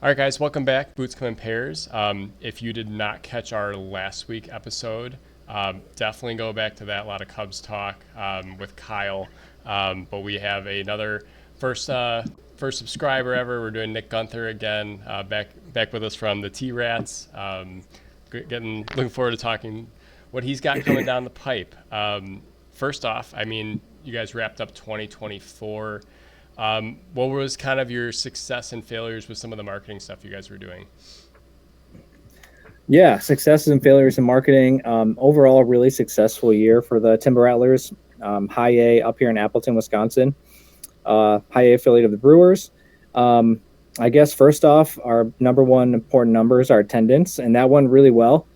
All right, guys, welcome back. Boots come in pairs. If you did not catch our last week episode, definitely go back to that. A lot of Cubs talk with Kyle. But we have another first subscriber ever. We're doing Nick Guenther again, back with us from the T-Rats. Looking forward to talking what he's got coming down the pipe. First off, I mean, you guys wrapped up 2024. What was kind of your success and failures with some of the marketing stuff you guys were doing? Yeah, successes and failures in marketing. Overall, a really successful year for the Timber Rattlers. High A up here in Appleton, Wisconsin. High A affiliate of the Brewers. I guess first off, our number one important number is our attendance, and that went really well.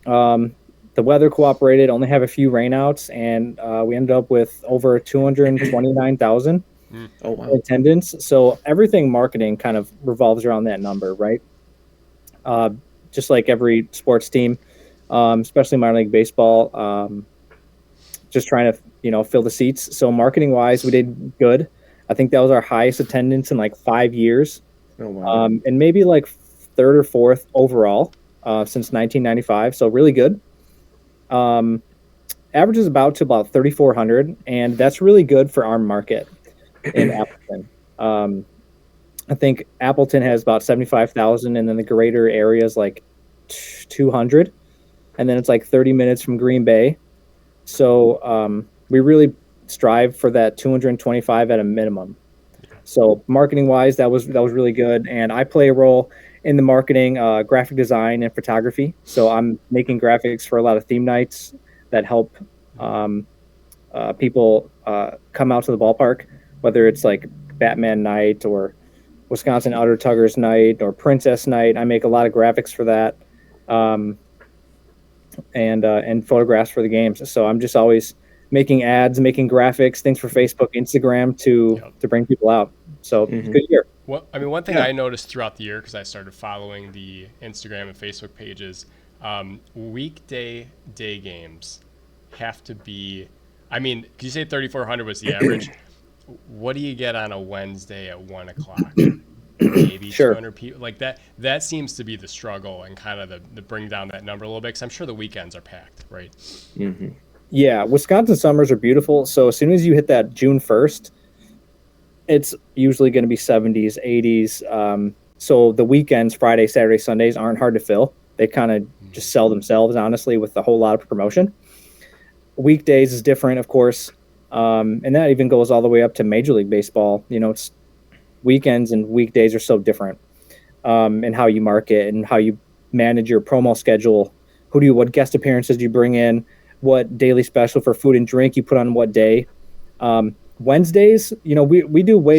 The weather cooperated, only have a few rainouts, and we ended up with over 229,000 attendance. So everything marketing kind of revolves around that number, right? Just like every sports team, especially minor league baseball, just trying to fill the seats. So marketing wise, we did good. I think that was our highest attendance in like 5 years. Oh, wow. And maybe like third or fourth overall since 1995. So really good. Averages about 3,400, and that's really good for our market in Appleton. I think Appleton has about 75,000, and then the greater area is like 200, and then it's like 30 minutes from Green Bay. So we really strive for that 225 at a minimum. So marketing wise, that was really good, and I play a role in the marketing, graphic design, and photography. So I'm making graphics for a lot of theme nights that help people come out to the ballpark, whether it's like Batman night or Wisconsin Outer Tuggers night or Princess night. I make a lot of graphics for that, and photographs for the games. So I'm just always making ads, making graphics, things for Facebook, Instagram to bring people out. So it's a good year. Well, I mean, one thing I noticed throughout the year, because I started following the Instagram and Facebook pages, weekday day games have to be, I mean, because you say 3,400 was the average. What do you get on a Wednesday at 1 o'clock? Maybe 200 people. Like that seems to be the struggle and kind of the bring down that number a little bit, because I'm sure the weekends are packed, right? Mm-hmm. Yeah, Wisconsin summers are beautiful. So as soon as you hit that June 1st, it's usually going to be 70s, 80s. So the weekends, Friday, Saturday, Sundays aren't hard to fill. They kind of just sell themselves, honestly, with a whole lot of promotion. Weekdays is different, of course. And that even goes all the way up to Major League Baseball. It's weekends and weekdays are so different in how you market and how you manage your promo schedule. What guest appearances do you bring in? What daily special for food and drink you put on what day? Wednesdays, we do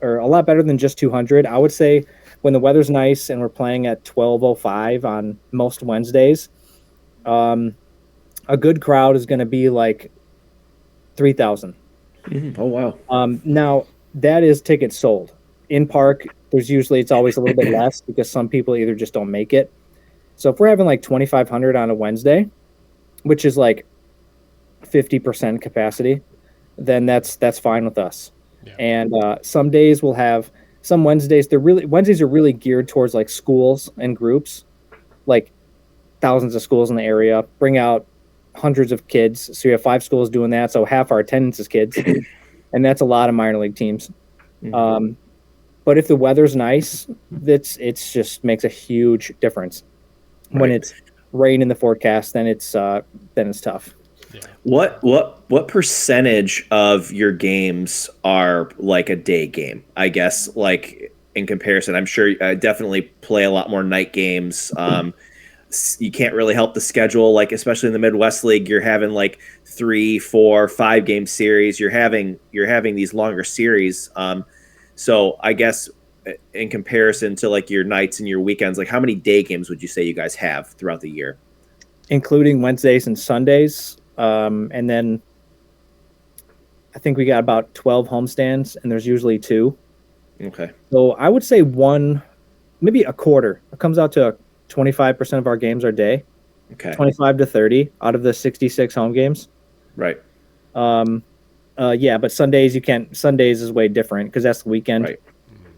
a lot better than just 200. I would say when the weather's nice and we're playing at 12:05 on most Wednesdays, a good crowd is going to be like 3,000. Mm-hmm. Oh, wow. Now that is tickets sold. In park, it's always a little bit less because some people either just don't make it. So if we're having like 2,500 on a Wednesday, which is like 50% capacity, then that's fine with us. Yeah. And some days we'll have some Wednesdays. Wednesdays are really geared towards like schools and groups, like thousands of schools in the area. Bring out hundreds of kids. So you have 5 schools doing that. So half our attendance is kids, and that's a lot of minor league teams. Mm-hmm. But if the weather's nice, it's just makes a huge difference. Right. When it's rain in the forecast, then it's tough. Yeah. What percentage of your games are like a day game? I guess, like in comparison, I'm sure I definitely play a lot more night games. You can't really help the schedule, like especially in the Midwest League, you're having like 3, 4, 5 game series. You're having these longer series. So I guess in comparison to like your nights and your weekends, like how many day games would you say you guys have throughout the year? Including Wednesdays and Sundays. And then I think we got about 12 homestands, and there's usually 2. Okay. So I would say one, maybe a quarter. It comes out to 25% of our games are day. Okay. 25 to 30 out of the 66 home games. Right. Yeah, but Sundays Sundays is way different because that's the weekend. Right.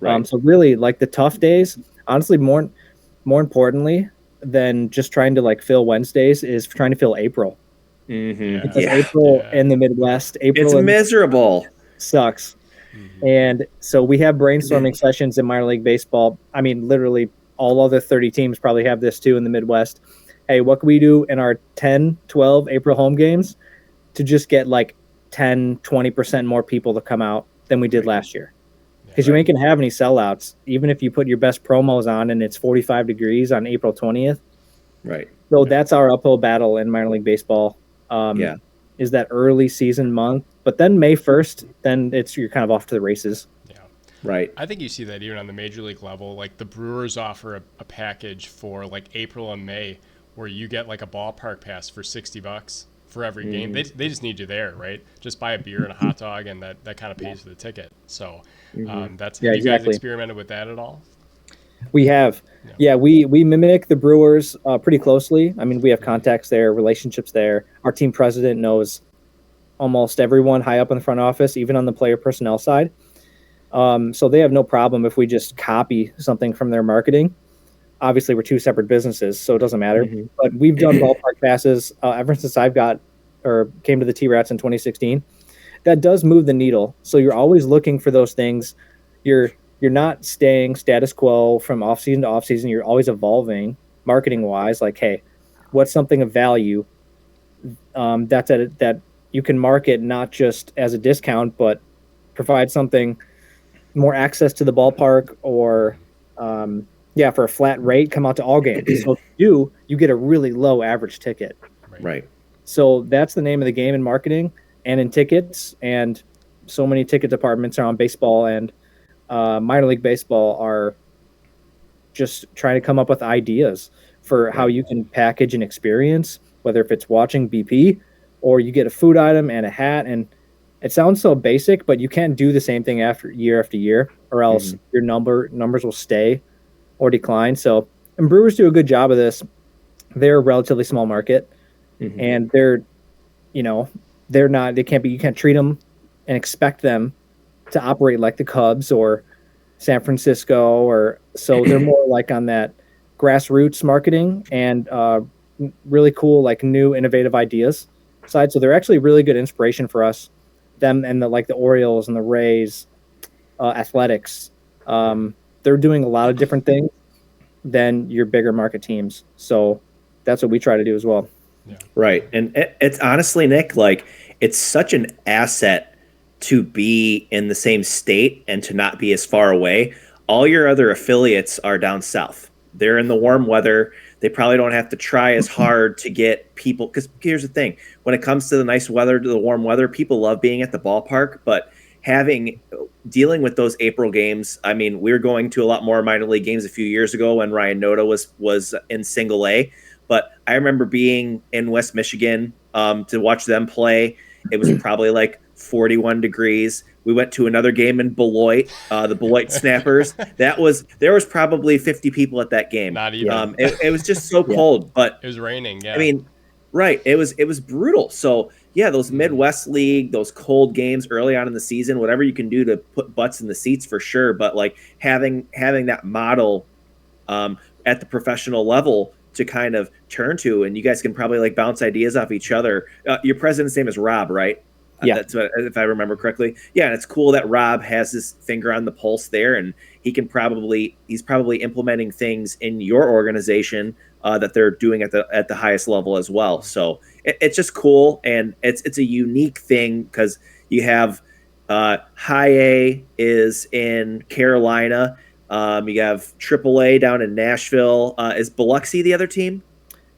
Right. So really, like the tough days, honestly, more importantly than just trying to like fill Wednesdays is trying to fill April. Mm-hmm. Because Yeah. April in the Midwest, It's miserable. Sucks. And so we have brainstorming sessions in minor league baseball. I mean, literally all other 30 teams probably have this too in the Midwest. Hey, what can we do in our 10, 12 April home games to just get like 10, 20% more people to come out than we did last year? Because you ain't going to have any sellouts, even if you put your best promos on and it's 45 degrees on April 20th. Right. So that's our uphill battle in minor league baseball. Is that early season month, but then May 1st, then you're kind of off to the races. Yeah. Right. I think you see that even on the major league level. Like the Brewers offer a package for like April and May where you get like a ballpark pass for $60 for every game. They just need you there, right? Just buy a beer and a hot dog, and that kind of pays for the ticket. So that's have you guys experimented with that at all? We have. Yeah, we mimic the Brewers pretty closely. I mean, we have contacts there, relationships there. Our team president knows almost everyone high up in the front office, even on the player personnel side. So they have no problem if we just copy something from their marketing. Obviously, we're two separate businesses, so it doesn't matter. But we've done ballpark passes ever since came to the T-Rats in 2016. That does move the needle. So you're always looking for those things. You're not staying status quo from offseason to offseason. You're always evolving marketing-wise. Like, hey, what's something of value that you can market not just as a discount, but provide something more access to the ballpark or, for a flat rate, come out to all games. So if you get a really low average ticket. Right. So that's the name of the game in marketing and in tickets. And so many ticket departments are on baseball and minor league baseball are just trying to come up with ideas for how you can package an experience, whether if it's watching BP or you get a food item and a hat. And it sounds so basic, but you can't do the same thing after year, or else your numbers will stay or decline. So, and Brewers do a good job of this. They're a relatively small market, and you can't treat them and expect them to operate like the Cubs or San Francisco, so they're more like on that grassroots marketing and really cool, like new innovative ideas side. So they're actually really good inspiration for us, them and the Orioles and the Rays, Athletics. They're doing a lot of different things than your bigger market teams. So that's what we try to do as well. Yeah. Right. And it's honestly, Nick, like it's such an asset to be in the same state and to not be as far away. All your other affiliates are down south. They're in the warm weather. They probably don't have to try as hard to get people. Because here's the thing. When it comes to the nice weather, to the warm weather, people love being at the ballpark. But dealing with those April games, I mean, we were going to a lot more minor league games a few years ago when Ryan Noda was in single A. But I remember being in West Michigan to watch them play. It was probably like 41 degrees. We went to another game in Beloit, the Beloit Snappers. There was probably 50 people at that game. Not even. It was just so cold, but it was raining. Yeah. I mean, right. It was brutal. So yeah, those Midwest League, those cold games early on in the season, whatever you can do to put butts in the seats for sure. But like having that model at the professional level to kind of turn to, and you guys can probably like bounce ideas off each other. Your president's name is Rob, right? Yeah. That's what, if I remember correctly. Yeah, and it's cool that Rob has his finger on the pulse there, and he's probably implementing things in your organization that they're doing at the highest level as well. So it's just cool, and it's a unique thing because you have High A is in Carolina. You have AAA down in Nashville. Is Biloxi the other team?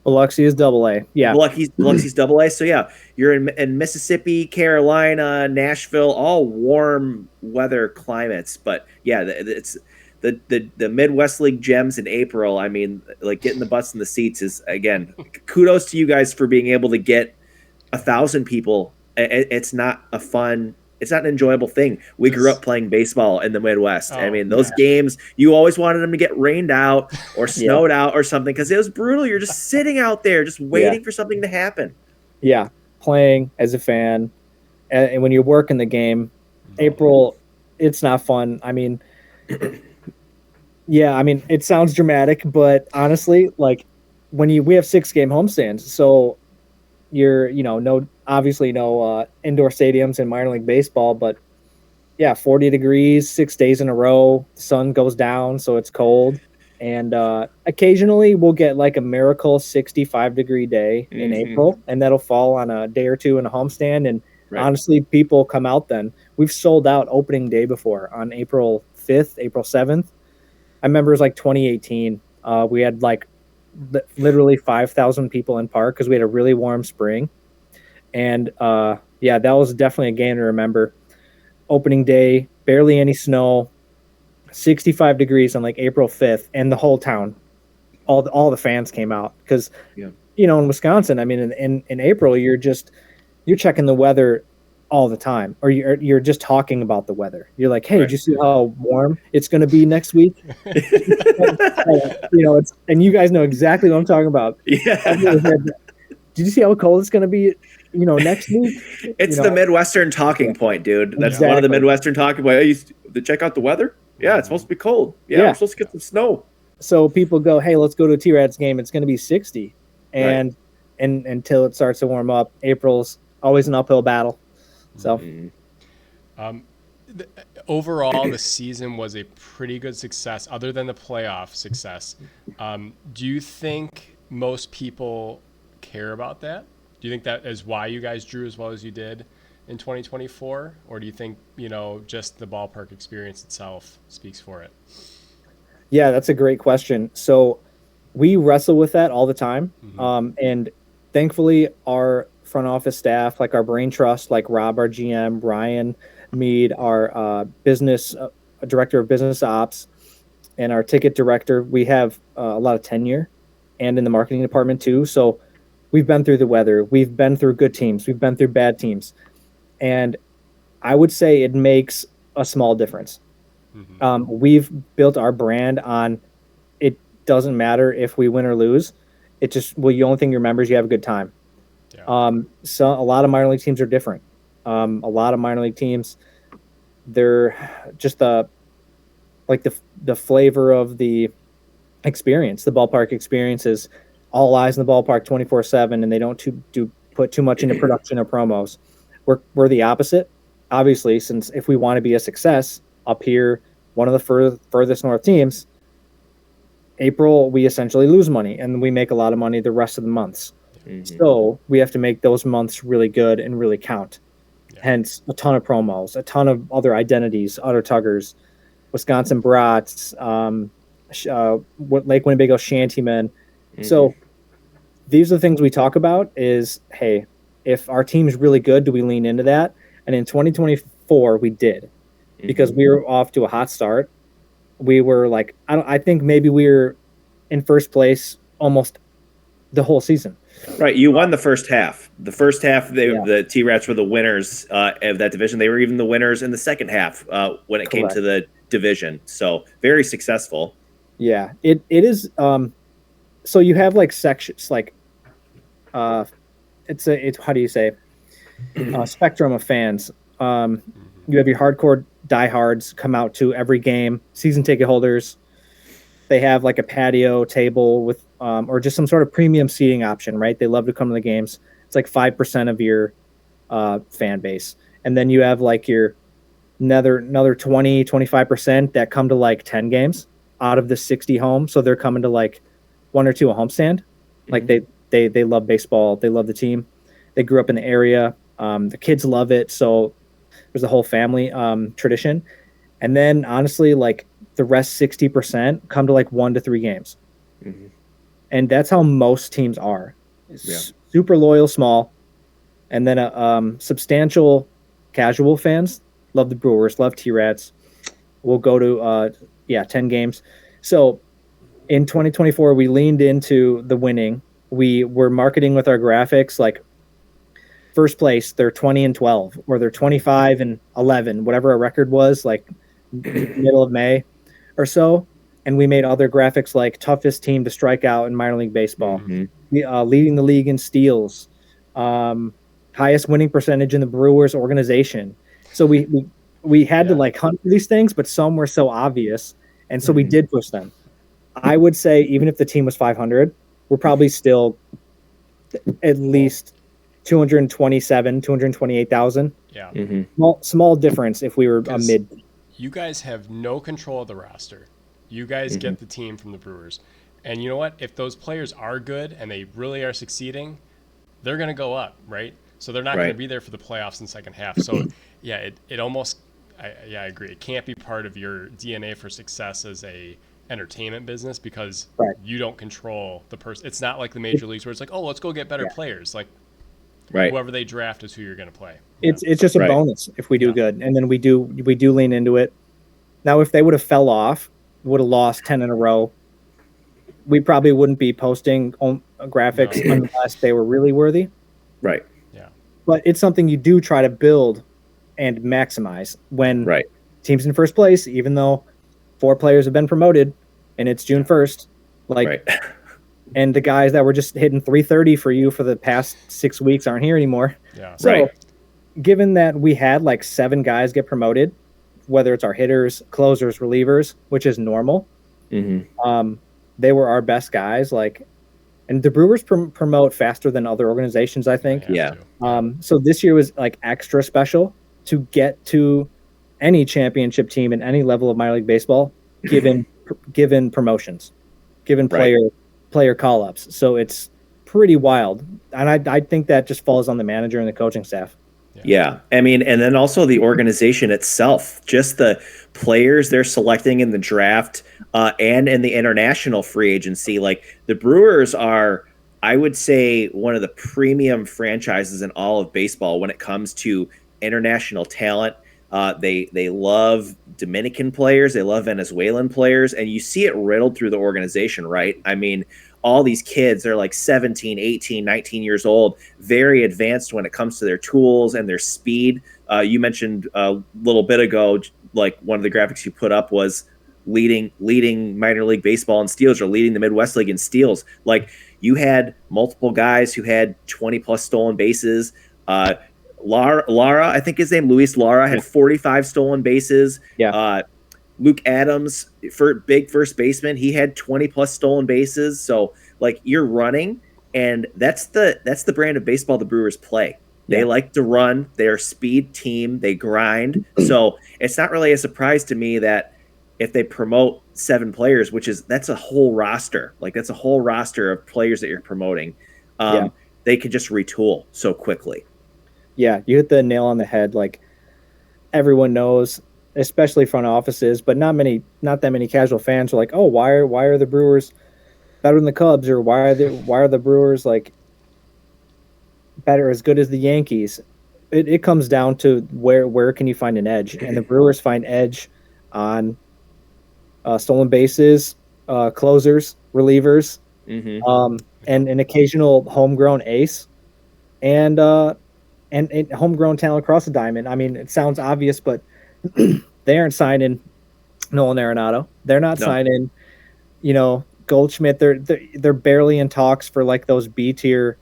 Biloxi is AA. Yeah. Biloxi's AA. So yeah, you're in Mississippi, Carolina, Nashville, all warm weather climates. But yeah, it's the Midwest League gems in April. I mean, like getting the butts in the seats is, again, kudos to you guys for being able to get 1,000 people. It's not an enjoyable thing. We grew up playing baseball in the Midwest. I mean, those games, you always wanted them to get rained out or snowed out or something because it was brutal. You're just sitting out there just waiting for something to happen. Yeah, playing as a fan. And when you work in the game, April, it's not fun. I mean, Yeah, I mean, it sounds dramatic, but honestly, like we have 6 game homestands, so you're, no, obviously no indoor stadiums in minor league baseball, but yeah, 40 degrees, 6 days in a row, the sun goes down, so it's cold. And occasionally we'll get like a miracle 65-degree day in April, and that'll fall on a day or two in a homestand. And Right. honestly, people come out then. We've sold out opening day before on April 5th, April 7th. I remember it was like 2018. We had like literally 5,000 people in park because we had a really warm spring. And yeah, that was definitely a game to remember. Opening day, barely any snow, 65 degrees on like April 5th, and the whole town, all the fans came out because, Yeah. In Wisconsin, I mean, in April, you're checking the weather all the time, or you're just talking about the weather. You're like, hey, Right. did you see how warm it's going to be next week? And you guys know exactly what I'm talking about. Yeah. Did you see how cold it's going to be, next week? It's the Midwestern talking point, dude. That's one of the Exactly. Midwestern talking points. Hey, to check out the weather? Yeah, it's supposed to be cold. Yeah, Yeah. we're supposed to get some snow. So people go, hey, let's go to a T-Rats game. It's going to be 60. And until it starts to warm up, April's always an uphill battle. So Overall, the season was a pretty good success, other than the playoff success. Do you think most people care about that? Do you think that is why you guys drew as well as you did in 2024? Or do you think, just the ballpark experience itself speaks for it? yeah, that's a great question. So we wrestle with that all the time. And thankfully, our front office staff, like our brain trust, like Rob, our GM, Ryan Mead, our business director of business ops, and our ticket director, we have a lot of tenure, and in the marketing department too. So we've been through the weather, we've been through good teams, we've been through bad teams, and I would say it makes a small difference. We've built our brand on it doesn't matter if we win or lose. It just, the only thing you remember is you have a good time. Yeah. So a lot of minor league teams are different. A lot of minor league teams, they're just the flavor of the experience. The ballpark experience is all eyes in the ballpark 24/7, and they don't put too much into production or promos. We're the opposite, obviously, since if we want to be a success up here, one of the furthest north teams, April, we essentially lose money, and we make a lot of money the rest of the months. So we have to make those months really good and really count. Hence, a ton of promos, a ton of other identities, other tuggers, Wisconsin brats, Lake Winnebago shantymen. So these are the things we talk about is, hey, if our team's really good, do we lean into that? And in 2024, we did, because we were off to a hot start. We were like, I think maybe we were in first place almost the whole season. Right, you won the first half. The first half, the T-Rats were the winners of that division. They were even the winners in the second half when it came to the division. So very successful. Yeah, it is. So you have like sections, like it's how do you say, spectrum of fans. You have your hardcore diehards come out to every game, season ticket holders. They have like a patio table with, or just some sort of premium seating option, right? They love to come to the games. It's like 5% of your fan base. And then you have like your another 20, 25% that come to like 10 games out of the 60 home. So they're coming to like one or two a homestand. Like they love baseball. They love the team. They grew up in the area. The kids love it. So there's a whole family tradition. And then honestly, like the rest 60% come to like 1 to 3 games. And that's how most teams are. Super loyal, small. And then substantial casual fans love the Brewers, love T-Rats. We'll go to 10 games. So in 2024, we leaned into the winning. We were marketing with our graphics like first place, they're 20-12, or they're 25-11, whatever our record was, like middle of May or so. And we made other graphics like toughest team to strike out in minor league baseball, leading the league in steals, highest winning percentage in the Brewers organization. So we had to like hunt for these things, but some were so obvious. And so we did push them. I would say even if the team was 500, we're probably still at least 228,000. Yeah. Small difference if we were a mid. You guys have no control of the roster. You guys get the team from the Brewers. And you know what? If those players are good and they really are succeeding, they're going to go up, right? So they're not going to be there for the playoffs in the second half. So, yeah, it almost – I agree. It can't be part of your DNA for success as a entertainment business because you don't control the person. It's not like the major leagues where it's like, oh, let's go get better players. Like whoever they draft is who you're going to play. It's just a bonus if we do good. And then we do lean into it. Now, if they would have fell off, would have lost 10 in a row, we probably wouldn't be posting graphics unless they were really worthy. Right. Yeah. But it's something you do try to build and maximize when teams in first place, even though 4 players have been promoted and it's June 1st, and the guys that were just hitting 330 for you for the past 6 weeks aren't here anymore. Yeah. So given that we had like 7 guys get promoted, whether it's our hitters, closers, relievers, which is normal, they were our best guys. And the Brewers promote faster than other organizations, I think. Yeah. So this year was like extra special to get to any championship team in any level of minor league baseball, given promotions, given player call-ups. So it's pretty wild. And I think that just falls on the manager and the coaching staff. Yeah. I mean, and then also the organization itself, just the players they're selecting in the draft and in the international free agency. Like the Brewers are, I would say, one of the premium franchises in all of baseball when it comes to international talent. They love Dominican players. They love Venezuelan players. And you see it riddled through the organization, right? I mean, all these kids, they're like 17, 18, 19 years old, very advanced when it comes to their tools and their speed. You mentioned a little bit ago, like one of the graphics you put up was leading minor league baseball in steals or leading the Midwest League in steals. Like you had multiple guys who had 20 plus stolen bases. Lara, I think his name, Luis Lara, had 45 stolen bases. Yeah. Luke Adams, for big first baseman, he had 20 plus stolen bases. So like you're running, and that's the brand of baseball the Brewers play. They like to run. They're a speed team. They grind. So it's not really a surprise to me that if they promote 7 players, that's a whole roster. Like that's a whole roster of players that you're promoting. They could just retool so quickly. Yeah, you hit the nail on the head. Like everyone knows, especially front offices, but not that many casual fans are like, oh, why are the Brewers better than the Cubs, or why are the Brewers like better, as good as the Yankees? It comes down to where can you find an edge, and the Brewers find edge on stolen bases, closers, relievers, and an occasional homegrown ace, and homegrown talent across the diamond. I mean, it sounds obvious, but they aren't signing Nolan Arenado. They're not signing, Goldschmidt. They're barely in talks for like those B tier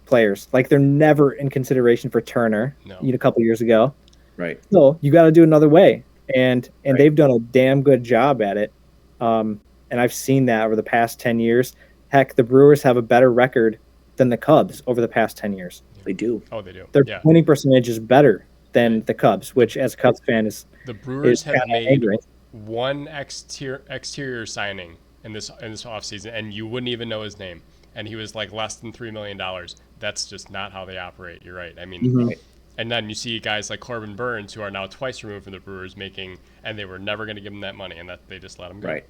players. Like they're never in consideration for Turner. A couple years ago. Right. So you got to do it another way, and they've done a damn good job at it. And I've seen that over the past 10 years. Heck, the Brewers have a better record than the Cubs over the past 10 years. They do. Oh, they do. Their winning percentage is better than the Cubs, which as a Cubs fan is the Brewers have made angry. one exterior signing in this offseason, and you wouldn't even know his name, and he was like less than $3 million. That's just not how they operate. You're right. I mean, and then you see guys like Corbin Burns, who are now twice removed from the Brewers, and they were never going to give him that money, and that they just let him go. Right.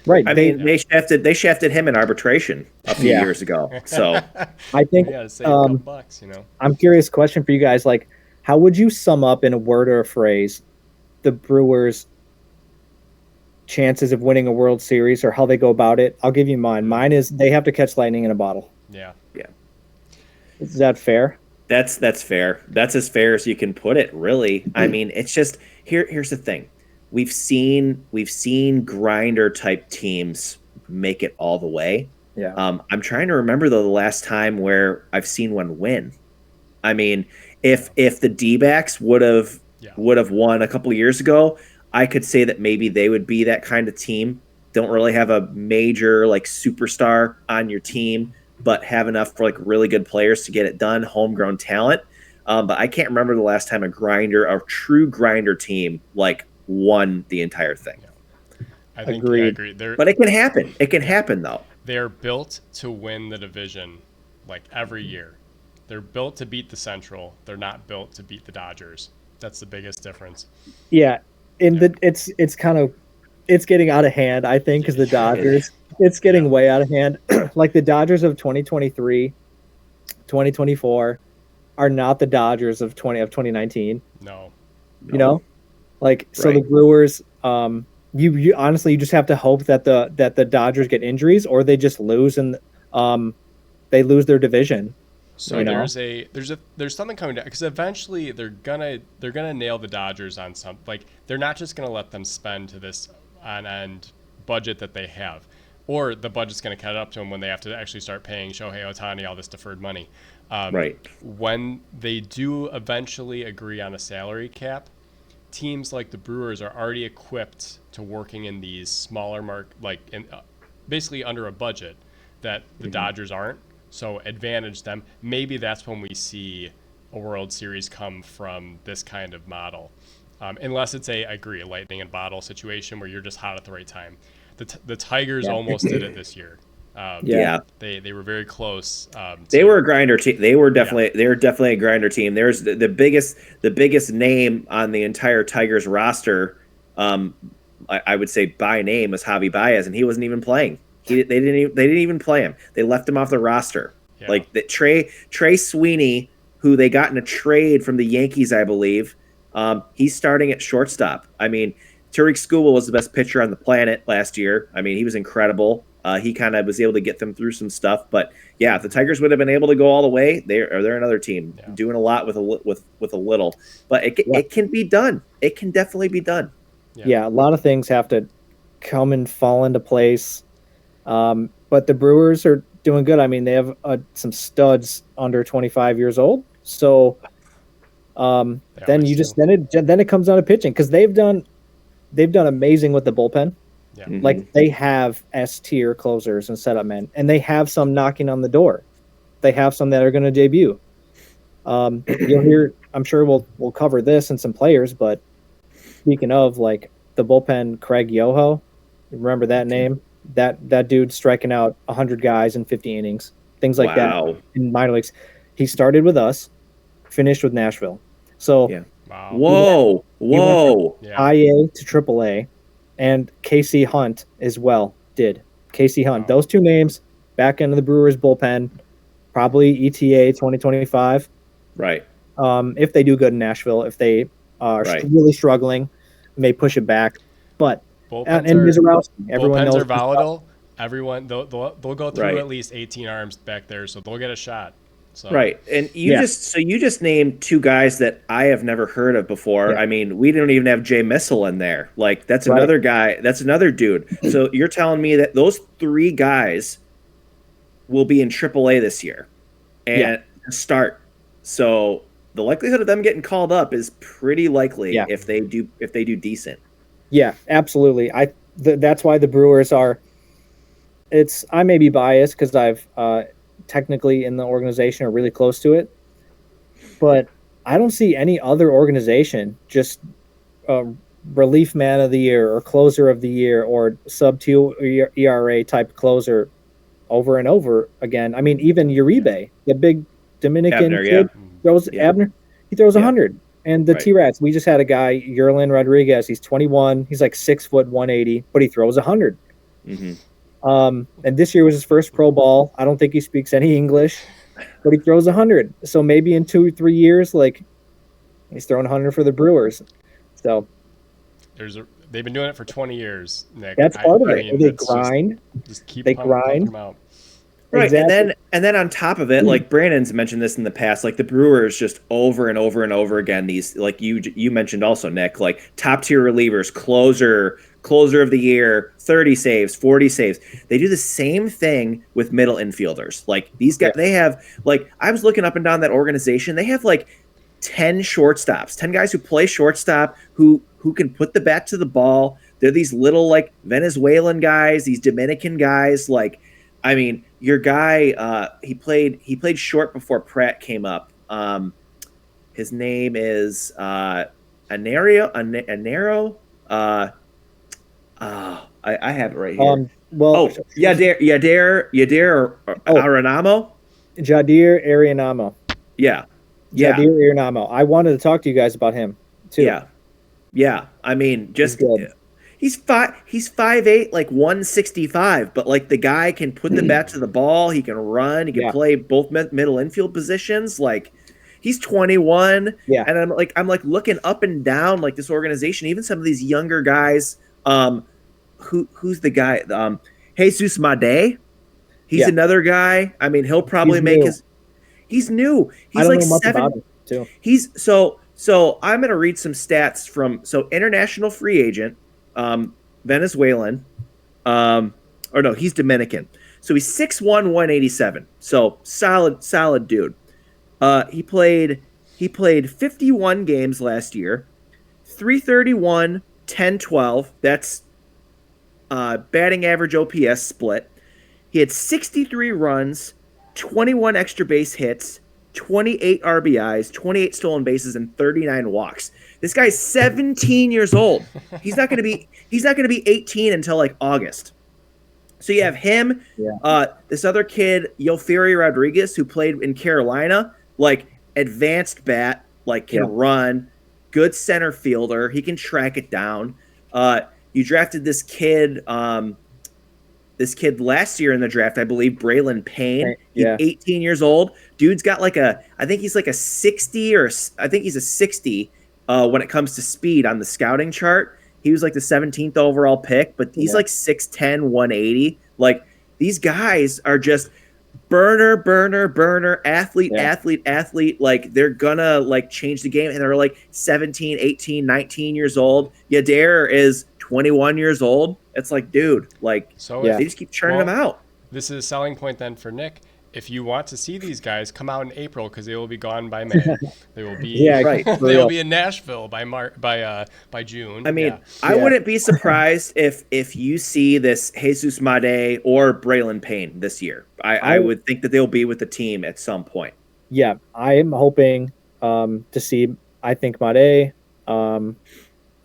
Right. I mean, they shafted him in arbitration a few years ago. So I think save a couple bucks. I'm curious. Question for you guys: like, how would you sum up in a word or a phrase the Brewers' chances of winning a World Series, or how they go about it? I'll give you mine. Mine is they have to catch lightning in a bottle. Yeah. Is that fair? That's fair. That's as fair as you can put it, really. I mean, it's just here's the thing. We've seen grinder type teams make it all the way. Yeah. I'm trying to remember though the last time where I've seen one win. I mean, if the D-backs would have won a couple of years ago, I could say that maybe they would be that kind of team. Don't really have a major like superstar on your team, but have enough for like really good players to get it done, homegrown talent. But I can't remember the last time a true grinder team like won the entire thing. I think Agreed. I agree. But it can happen. It can happen though. They're built to win the division like every year. They're built to beat the Central. They're not built to beat the Dodgers. That's the biggest difference. Yeah, it's kind of getting out of hand, I think, because the Dodgers, it's getting way out of hand. Like the Dodgers of 2023, 2024 are not the Dodgers of 2019. No. You know, like so the Brewers. You honestly you just have to hope that the Dodgers get injuries or they just lose and they lose their division. So there's something coming down because eventually they're gonna nail the Dodgers on some, like they're not just gonna let them spend to this on-end budget that they have, or the budget's gonna cut up to them when they have to actually start paying Shohei Ohtani all this deferred money. When they do eventually agree on a salary cap, teams like the Brewers are already equipped to working in these smaller basically under a budget that the Dodgers aren't. So advantage them. Maybe that's when we see a World Series come from this kind of model. Unless it's a lightning in a bottle situation where you're just hot at the right time. The Tigers almost did it this year. They were very close. They were a grinder team. They were definitely a grinder team. There's the biggest name on the entire Tigers roster. I would say by name was Javi Baez, and he wasn't even playing. They didn't even play him. They left him off the roster. Yeah. Like that Trey Sweeney, who they got in a trade from the Yankees, I believe. He's starting at shortstop. I mean, Tariq Skubal was the best pitcher on the planet last year. I mean, he was incredible. He kind of was able to get them through some stuff. But yeah, if the Tigers would have been able to go all the way, they're another team doing a lot with a little. But it can be done. It can definitely be done. Yeah, a lot of things have to come and fall into place. But the Brewers are doing good. I mean, they have some studs under 25 years old. So then it comes down to pitching because they've done amazing with the bullpen. Yeah. Mm-hmm. Like they have S-tier closers and setup men, and they have some knocking on the door. They have some that are going to debut. You'll hear. I'm sure we'll cover this and some players. But speaking of like the bullpen, Craig Yoho, remember that name? That dude striking out 100 guys in 50 innings, things like that in minor leagues. He started with us, finished with Nashville. So whoa. IA to AAA. And Casey Hunt as well did. Casey Hunt. Those two names, back into the Brewers bullpen, probably ETA 2025. Right. If they do good in Nashville, if they are really struggling, may push it back. But bullpens are volatile. Everyone they'll go through at least 18 arms back there, so they'll get a shot. So. Right, and you just named two guys that I have never heard of before. Yeah. I mean, we didn't even have Jay Missile in there. Like that's another guy. That's another dude. So you're telling me that those three guys will be in AAA this year and start. So the likelihood of them getting called up is pretty likely if they do decent. Yeah, absolutely. That's why the Brewers are. I may be biased because I've. Technically in the organization or really close to it, but I don't see any other organization just relief man of the year or closer of the year or sub 2 ERA type closer over and over again. I mean, even Uribe, the big Dominican kid, throws Abner. He throws 100. And the T-Rats, we just had a guy, Yerlin Rodriguez. He's 21. He's like 6 foot 180, but he throws 100. Mm-hmm. And this year was his first pro ball. I don't think he speaks any English, but he throws 100. So maybe in 2 or 3 years, like he's throwing 100 for the Brewers. So they've been doing it for 20 years, Nick. That's part of it. They grind. Just keep grind. Them out. Right, exactly. and then on top of it, like Brandon's mentioned this in the past, like the Brewers just over and over and over again. These, like you mentioned also, Nick, like top tier relievers, closer of the year, 30 saves, 40 saves. They do the same thing with middle infielders. Like these guys, they have like I was looking up and down that organization. They have like 10 shortstops, 10 guys who play shortstop, who can put the bat to the ball. They're these little like Venezuelan guys, these Dominican guys. Like, I mean, your guy, he played short before Pratt came up. His name is Anero. I have it right here. Yadier Arenamo. Jadir Arianamo. Yeah. Jadir Arianamo. I wanted to talk to you guys about him too. Yeah. I mean, just he's 5'8", like 165, but like the guy can put the bat to the ball. He can run. He can play both middle infield positions. Like, he's 21. Yeah. And I'm like looking up and down like this organization, even some of these younger guys. Who's the guy? Jesus Made. He's another guy. I mean, he'll probably he's new. He's like 7. Too. So I'm going to read some stats from international free agent, Venezuelan, he's Dominican. So he's 6'1", 187. So solid dude. He played 51 games last year, 331, 10-12. That's batting average OPS split. He had 63 runs, 21 extra base hits, 28 RBIs, 28 stolen bases, and 39 walks. This guy's 17 years old. He's not going to be 18 until like August. So you have him, this other kid, Yofiri Rodriguez, who played in Carolina, like advanced bat, like can run, good center fielder. He can track it down. You drafted this kid last year in the draft, I believe, Braylon Payne. He's 18 years old. Dude's got I think he's like a 60 when it comes to speed on the scouting chart. He was like the 17th overall pick, but he's like 6'10", 180. Like, these guys are just burner, athlete. Like, they're gonna like change the game, and they're like 17, 18, 19 years old. Yadier is 21 years old. It's like, dude, like, they just keep churning them out. This is a selling point then for Nick. If you want to see these guys, come out in April because they will be gone by May. They will be they will be in Nashville by June. I mean, I wouldn't be surprised if you see this Jesus Made or Braylon Payne this year. I would think that they'll be with the team at some point. Yeah, I am hoping to see. I think Made,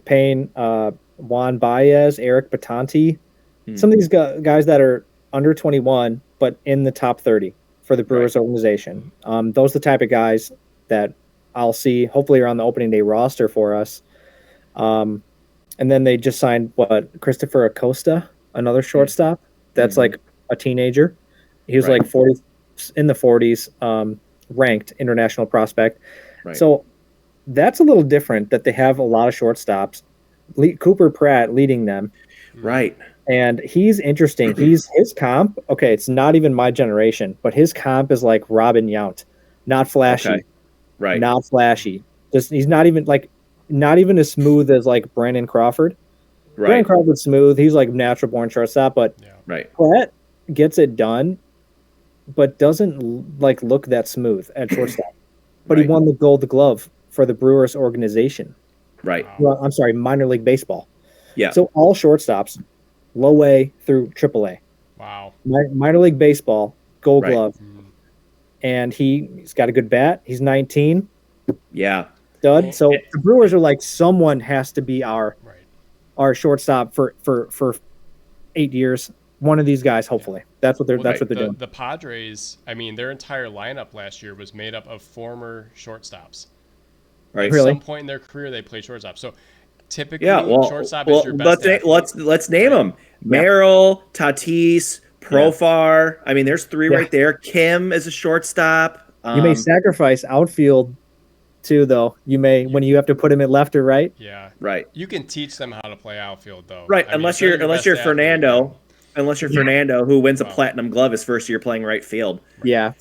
Payne, Juan Baez, Eric Batanti, some of these guys that are under 21 but in the top 30 for the Brewers organization. Those are the type of guys that I'll see hopefully are on the opening day roster for us. And then they just signed Christopher Acosta, another shortstop. That's like a teenager. He was like 40 in the 40s, ranked international prospect. Right. So that's a little different that they have a lot of shortstops. Cooper Pratt leading them. Right. And he's interesting. His comp, it's not even my generation, but his comp is like Robin Yount. Not flashy. Okay. Right. Not flashy. He's not even as smooth as like Brandon Crawford. Right. Brandon Crawford's smooth. He's like natural born shortstop, but Pratt gets it done, but doesn't like look that smooth at shortstop. But he won the Gold Glove for the Brewers organization. Right. Well, I'm sorry, minor league baseball. Yeah. So all shortstops, low A through triple A. Wow. Minor league baseball, Gold Glove. And he's got a good bat. He's 19. Yeah. Stud. So the Brewers are like, someone has to be our shortstop for 8 years. One of these guys, hopefully. That's what they're doing. The Padres, I mean, their entire lineup last year was made up of former shortstops. Right. At some point in their career, they played shortstop. So typically, shortstop is your best. Let's name them: Merrill, Tatis, Profar. I mean, there's 3 right there. Kim is a shortstop. You may sacrifice outfield too, though. You may when you have to put him at left or right. Yeah, right. You can teach them how to play outfield, though. Right, unless you're Fernando. Unless you're Fernando, who wins a platinum glove his first year playing right field. Yeah,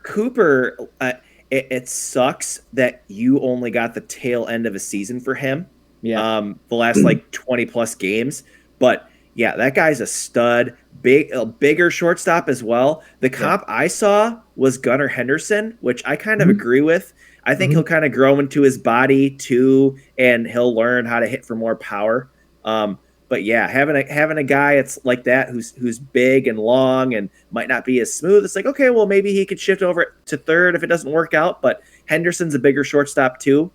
Cooper. It sucks that you only got the tail end of a season for him. Yeah. The last like 20 plus games. But yeah, that guy's a stud, a bigger shortstop as well. The comp I saw was Gunnar Henderson, which I kind of agree with. I think he'll kind of grow into his body too, and he'll learn how to hit for more power. But yeah, having a guy it's like that who's big and long and might not be as smooth. It's like, okay, well maybe he could shift over to third if it doesn't work out. But Henderson's a bigger shortstop too.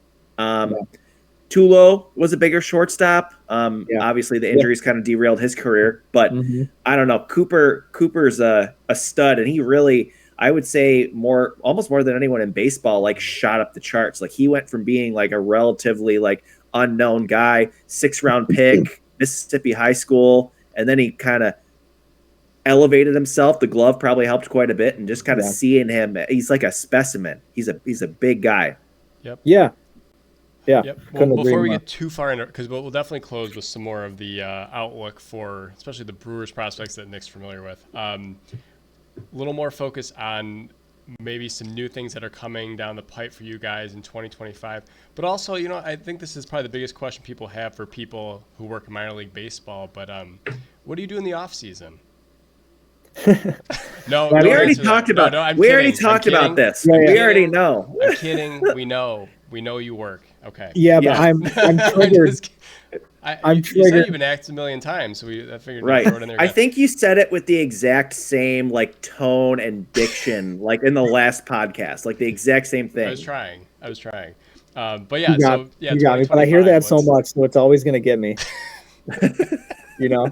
Tulo was a bigger shortstop. Obviously the injuries kind of derailed his career, but I don't know. Cooper's a stud, and he really, I would say almost more than anyone in baseball, like shot up the charts. Like he went from being like a relatively like unknown guy, 6th round pick, Mississippi high school, and then he kind of elevated himself. The glove probably helped quite a bit, and just kind of seeing him, he's like a specimen. He's a big guy. Yep. Yeah. Yeah. Yep. Well, before we get too far into, because we'll definitely close with some more of the outlook for, especially the Brewers prospects that Nick's familiar with. A little more focus on maybe some new things that are coming down the pipe for you guys in 2025. But also, I think this is probably the biggest question people have for people who work in minor league baseball. But what do you do in the off season? No, we already talked about. No, we already talked about this. Yeah, we already know. I'm kidding. We know you work. Okay. Yeah, but I'm triggered. I'm triggered. You said you've been asked a million times, so I figured right. Throw it in there. I think you said it with the exact same like tone and diction, like in the last podcast, like the exact same thing. I was trying. But yeah, you got me. But I hear that so much, so it's always gonna get me. Yeah,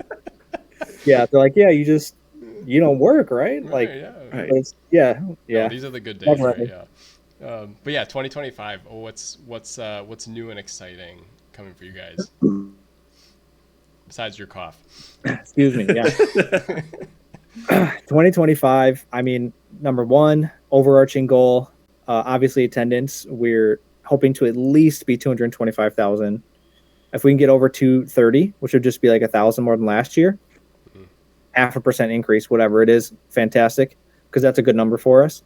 they're like, yeah, you don't work, right? Like, right. Yeah. No, these are the good days, right? Yeah. But yeah, 2025. What's new and exciting coming for you guys? Besides your cough. Excuse me. Yeah. 2025. I mean, number one, overarching goal, obviously attendance. We're hoping to at least be 225,000. If we can get over 230, which would just be like 1,000 more than last year, 0.5% increase, whatever it is, fantastic, because that's a good number for us.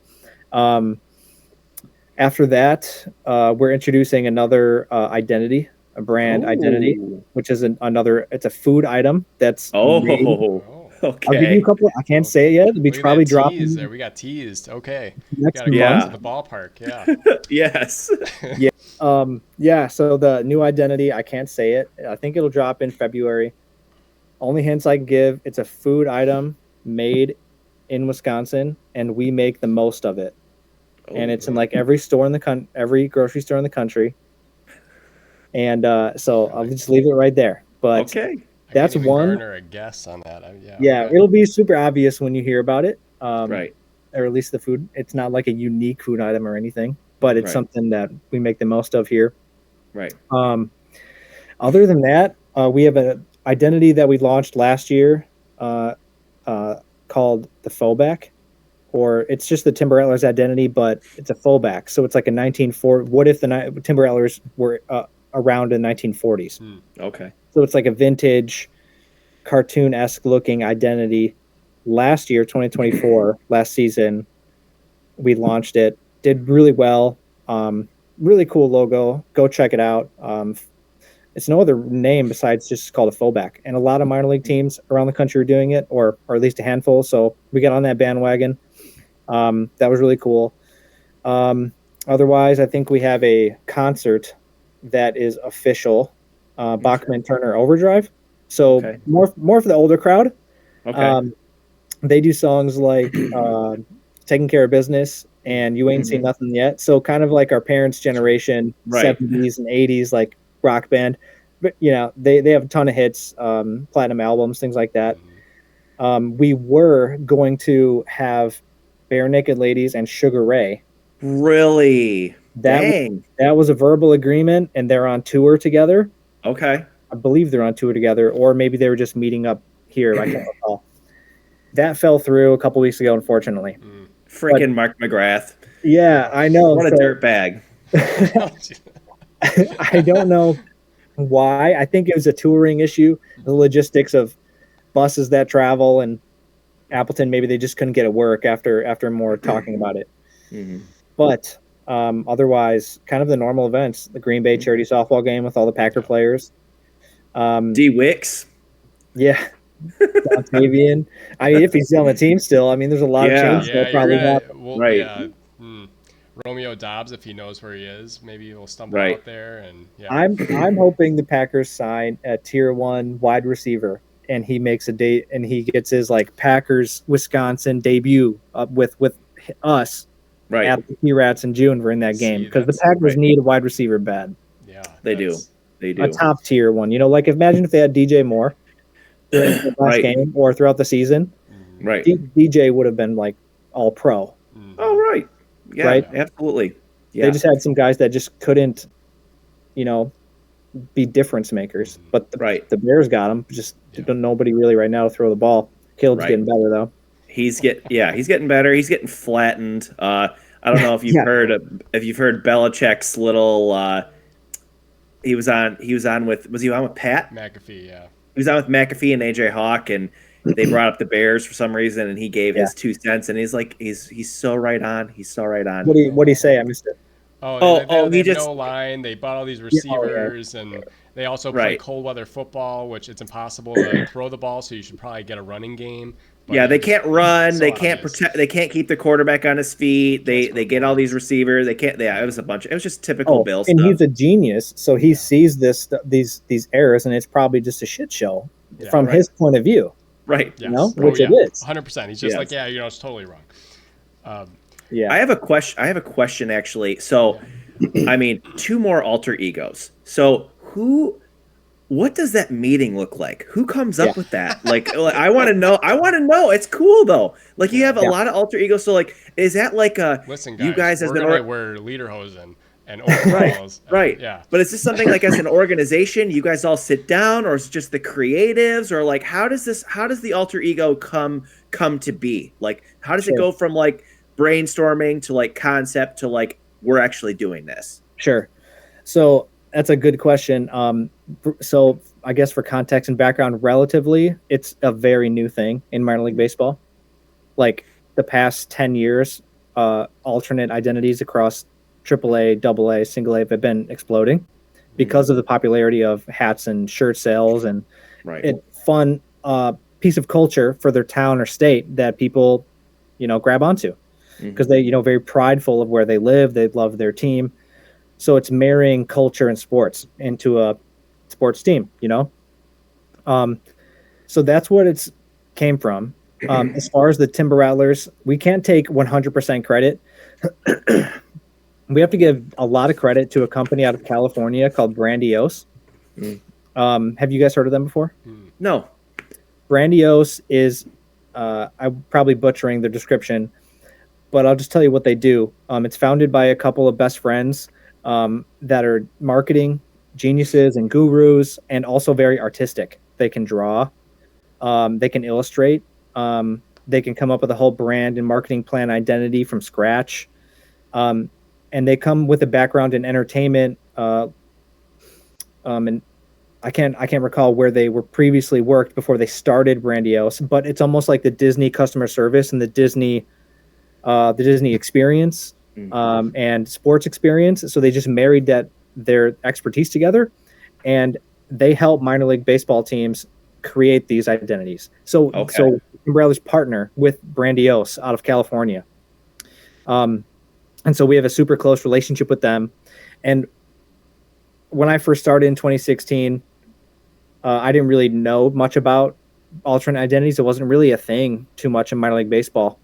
After that, we're introducing another identity, a brand identity, which is it's a food item that's made. Okay. I'll give you a couple. I can't say it yet. It'll be probably dropping. There. We got teased. Okay. Next Gotta month. to the ballpark. Yeah. Yes. Yeah. So the new identity, I can't say it. I think it'll drop in February. Only hints I can give: it's a food item made in Wisconsin, and we make the most of it. And it's in like every store in every grocery store in the country. And so I'll just leave it right there. But okay. That's one. Or a guess on that. It'll be super obvious when you hear about it. Right. Or at least the food. It's not like a unique food item or anything, but it's something that we make the most of here. Right. Other than that, we have an identity that we launched last year called the Fallback. Or it's just the Timber Rattlers identity, but it's a fullback. So it's like a 1940. What if the Timber Rattlers were around in the 1940s? Okay. So it's like a vintage, cartoon-esque looking identity. Last year, 2024, last season, we launched it. Did really well. Really cool logo. Go check it out. It's no other name besides just called a fullback. And a lot of minor league teams around the country are doing it, or at least a handful. So we got on that bandwagon. That was really cool. Otherwise, I think we have a concert that is official, Bachman Turner Overdrive. So more for the older crowd. Okay. They do songs like Taking Care of Business and You Ain't Seen Nothing Yet. So kind of like our parents' generation, 70s and 80s, like rock band. But, they have a ton of hits, platinum albums, things like that. We were going to have Bare Naked Ladies and Sugar Ray. Really? That was a verbal agreement, and they're on tour together. Okay. I believe they're on tour together, or maybe they were just meeting up here. I can't recall. That fell through a couple weeks ago, unfortunately. Freaking Mark McGrath. Yeah, I know. What a dirtbag. I don't know why. I think it was a touring issue, the logistics of buses that travel, and Appleton, maybe they just couldn't get it work after more talking about it. But otherwise, kind of the normal events, the Green Bay charity softball game with all the Packer players. D. Wicks. Yeah. Octavian. I mean, if he's on the team still, I mean, there's a lot of Yeah. changes Yeah, that you're probably gonna. happen. Well, Right. yeah. Romeo Dobbs, if he knows where he is, maybe he'll stumble Right. out there, and yeah. I'm hoping the Packers sign a tier 1 wide receiver, and he makes a date, and he gets his like Packers Wisconsin debut with us Right. at the Rats in June. We're in that game See, because the that's- Packers right. need a wide receiver bad, Yeah, They do. that's- They a do. top tier one. You know, like imagine if they had DJ Moore during the last Right. game or throughout the season. Right. DJ would have been like all pro. Oh, right. Yeah, Right? absolutely. Yeah. They just had some guys that just couldn't, you know, be difference makers. But Right. the Bears got them. Just Yeah. nobody really right now to throw the ball. Caleb's Right. getting better though. He's getting better. He's getting flattened. I don't know if you've Yeah. heard Belichick's little he was on with Pat? McAfee. Yeah. He was on with McAfee and AJ Hawk, and they brought up the Bears for some reason, and he gave his 2 cents, and he's like, he's so right on. He's so right on. What do you say? I missed it. They he have just no line. They bought all these Yeah. receivers, and they also play Right. cold weather football, which it's impossible to throw the ball. So you should probably get a running game. But Yeah, they it's can't run. so They can't obvious. protect. They can't keep the quarterback on his feet. They That's get all these receivers. They can't. Yeah, it was a bunch. It was just typical Bill and stuff. he's a genius, so he sees these errors, and it's probably just a shit show Yeah. from Right. his point of view. Right. Yes. You know, Oh, which yeah. it is. 100%. He's just Yes. like, yeah, it's totally wrong. Yeah. I have a question actually. So, I mean, 2 more alter egos. So what does that meeting look like? Who comes up with that? Like I want to know. It's cool though. Like you have a lot of alter egos. So like, is that like Listen, guys, you guys as we're an gonna wear lederhosen and overalls. right. Yeah. But is this something like as an organization, you guys all sit down, or is it just the creatives, or like how does the alter ego come to be? Like how does it go from like brainstorming to like concept to like we're actually doing this? Sure. So that's a good question. So I guess for context and background, relatively, it's a very new thing in minor league baseball. Like the past 10 years, alternate identities across AAA, AA, single A have been exploding because of the popularity of hats and shirt sales and fun piece of culture for their town or state that people, grab onto because they, very prideful of where they live. They love their team. So it's marrying culture and sports into a sports team, So that's what it's came from. As far as the Timber Rattlers, we can't take 100% credit. We have to give a lot of credit to a company out of California called Brandiose. Have you guys heard of them before? No. Brandiose is, I'm probably butchering the description, but I'll just tell you what they do. It's founded by a couple of best friends that are marketing geniuses and gurus, and also very artistic. They can draw, they can illustrate, they can come up with a whole brand and marketing plan identity from scratch, and they come with a background in entertainment. And I can't recall where they were previously worked before they started Brandiose, but it's almost like the Disney customer service and the Disney experience. And sports experience. So they just married their expertise together, and they help minor league baseball teams create these identities. So Timberrattlers partner with Brandiose out of California. And so we have a super close relationship with them. And when I first started in 2016, I didn't really know much about alternate identities. It wasn't really a thing too much in minor league baseball.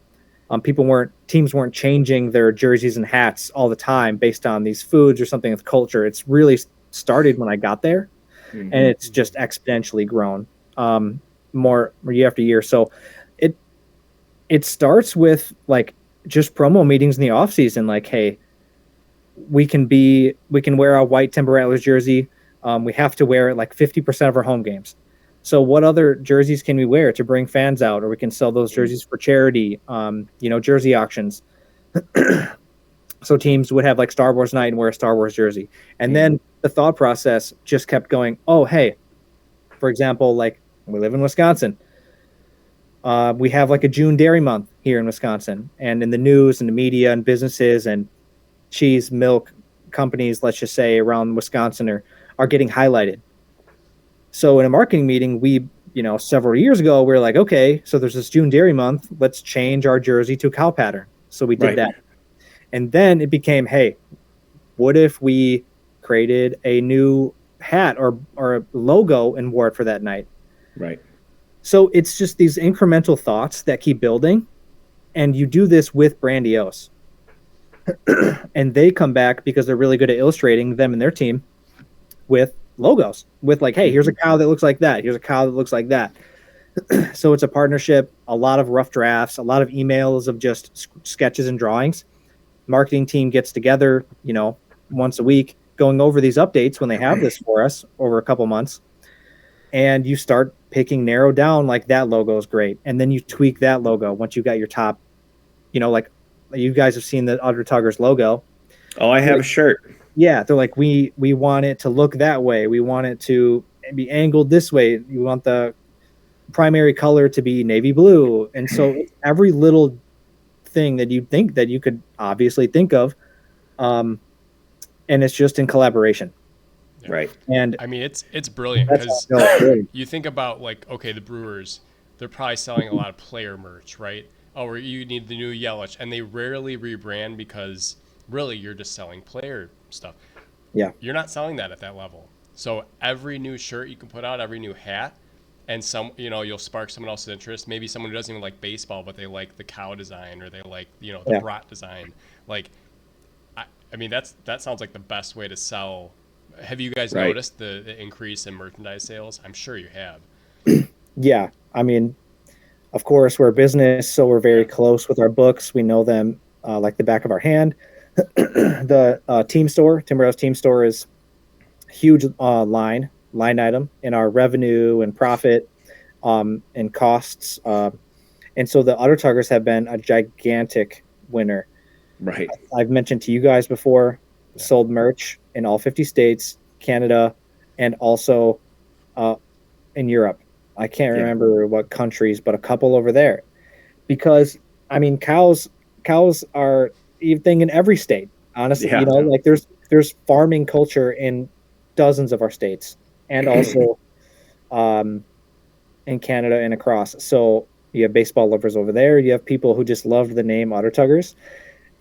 Teams weren't changing their jerseys and hats all the time based on these foods or something with culture. It's really started when I got there, and it's just exponentially grown more year after year. So it starts with like just promo meetings in the off season. Like, hey, we can wear a white Timber Rattlers jersey. We have to wear it like 50% of our home games. So what other jerseys can we wear to bring fans out, or we can sell those jerseys for charity, jersey auctions. So teams would have like Star Wars night and wear a Star Wars jersey. And then the thought process just kept going, oh, hey, for example, like we live in Wisconsin. We have like a June dairy month here in Wisconsin, and in the news and the media and businesses and cheese, milk companies, let's just say around Wisconsin are getting highlighted. So in a marketing meeting, we several years ago, we were like, okay, so there's this June Dairy Month. Let's change our jersey to a cow pattern. So we did that. And then it became, hey, what if we created a new hat or a logo and wore it for that night? Right. So it's just these incremental thoughts that keep building. And you do this with Brandios. And they come back because they're really good at illustrating them and their team with logos, with like, hey, here's a cow that looks like that. Here's a cow that looks like that. So it's a partnership, a lot of rough drafts, a lot of emails of just sketches and drawings. Marketing team gets together, once a week, going over these updates when they have this for us over a couple months. And you start narrow down, like that logo is great. And then you tweak that logo once you got your top, like you guys have seen the Udder Tuggers logo. Oh, I have a shirt. Yeah, they're like, we want it to look that way. We want it to be angled this way. You want the primary color to be navy blue. And so every little thing that you think that you could obviously think of, and it's just in collaboration. Yeah. Right. And I mean, it's brilliant because you think about like, okay, the Brewers, they're probably selling a lot of player merch, right? Oh, or you need the new yellowish, and they rarely rebrand because really you're just selling player stuff. Yeah. You're not selling that at that level. So every new shirt you can put out, every new hat, and you'll spark someone else's interest. Maybe someone who doesn't even like baseball, but they like the cow design or they like, the brat design. Like, I mean, that sounds like the best way to sell. Have you guys noticed the increase in merchandise sales? I'm sure you have. Yeah. I mean, of course, we're a business, so we're very close with our books. We know them like the back of our hand. The team store, Timber Rattlers team store, is a huge line item in our revenue and profit and costs. And so the Udder Tuggers have been a gigantic winner. Right. I've mentioned to you guys before, sold merch in all 50 states, Canada, and also in Europe. I can't remember what countries, but a couple over there. Because, I mean, cows are a thing in every state, honestly. Like there's farming culture in dozens of our states and also in Canada and across. So you have baseball lovers over there. You have people who just loved the name Udder Tuggers.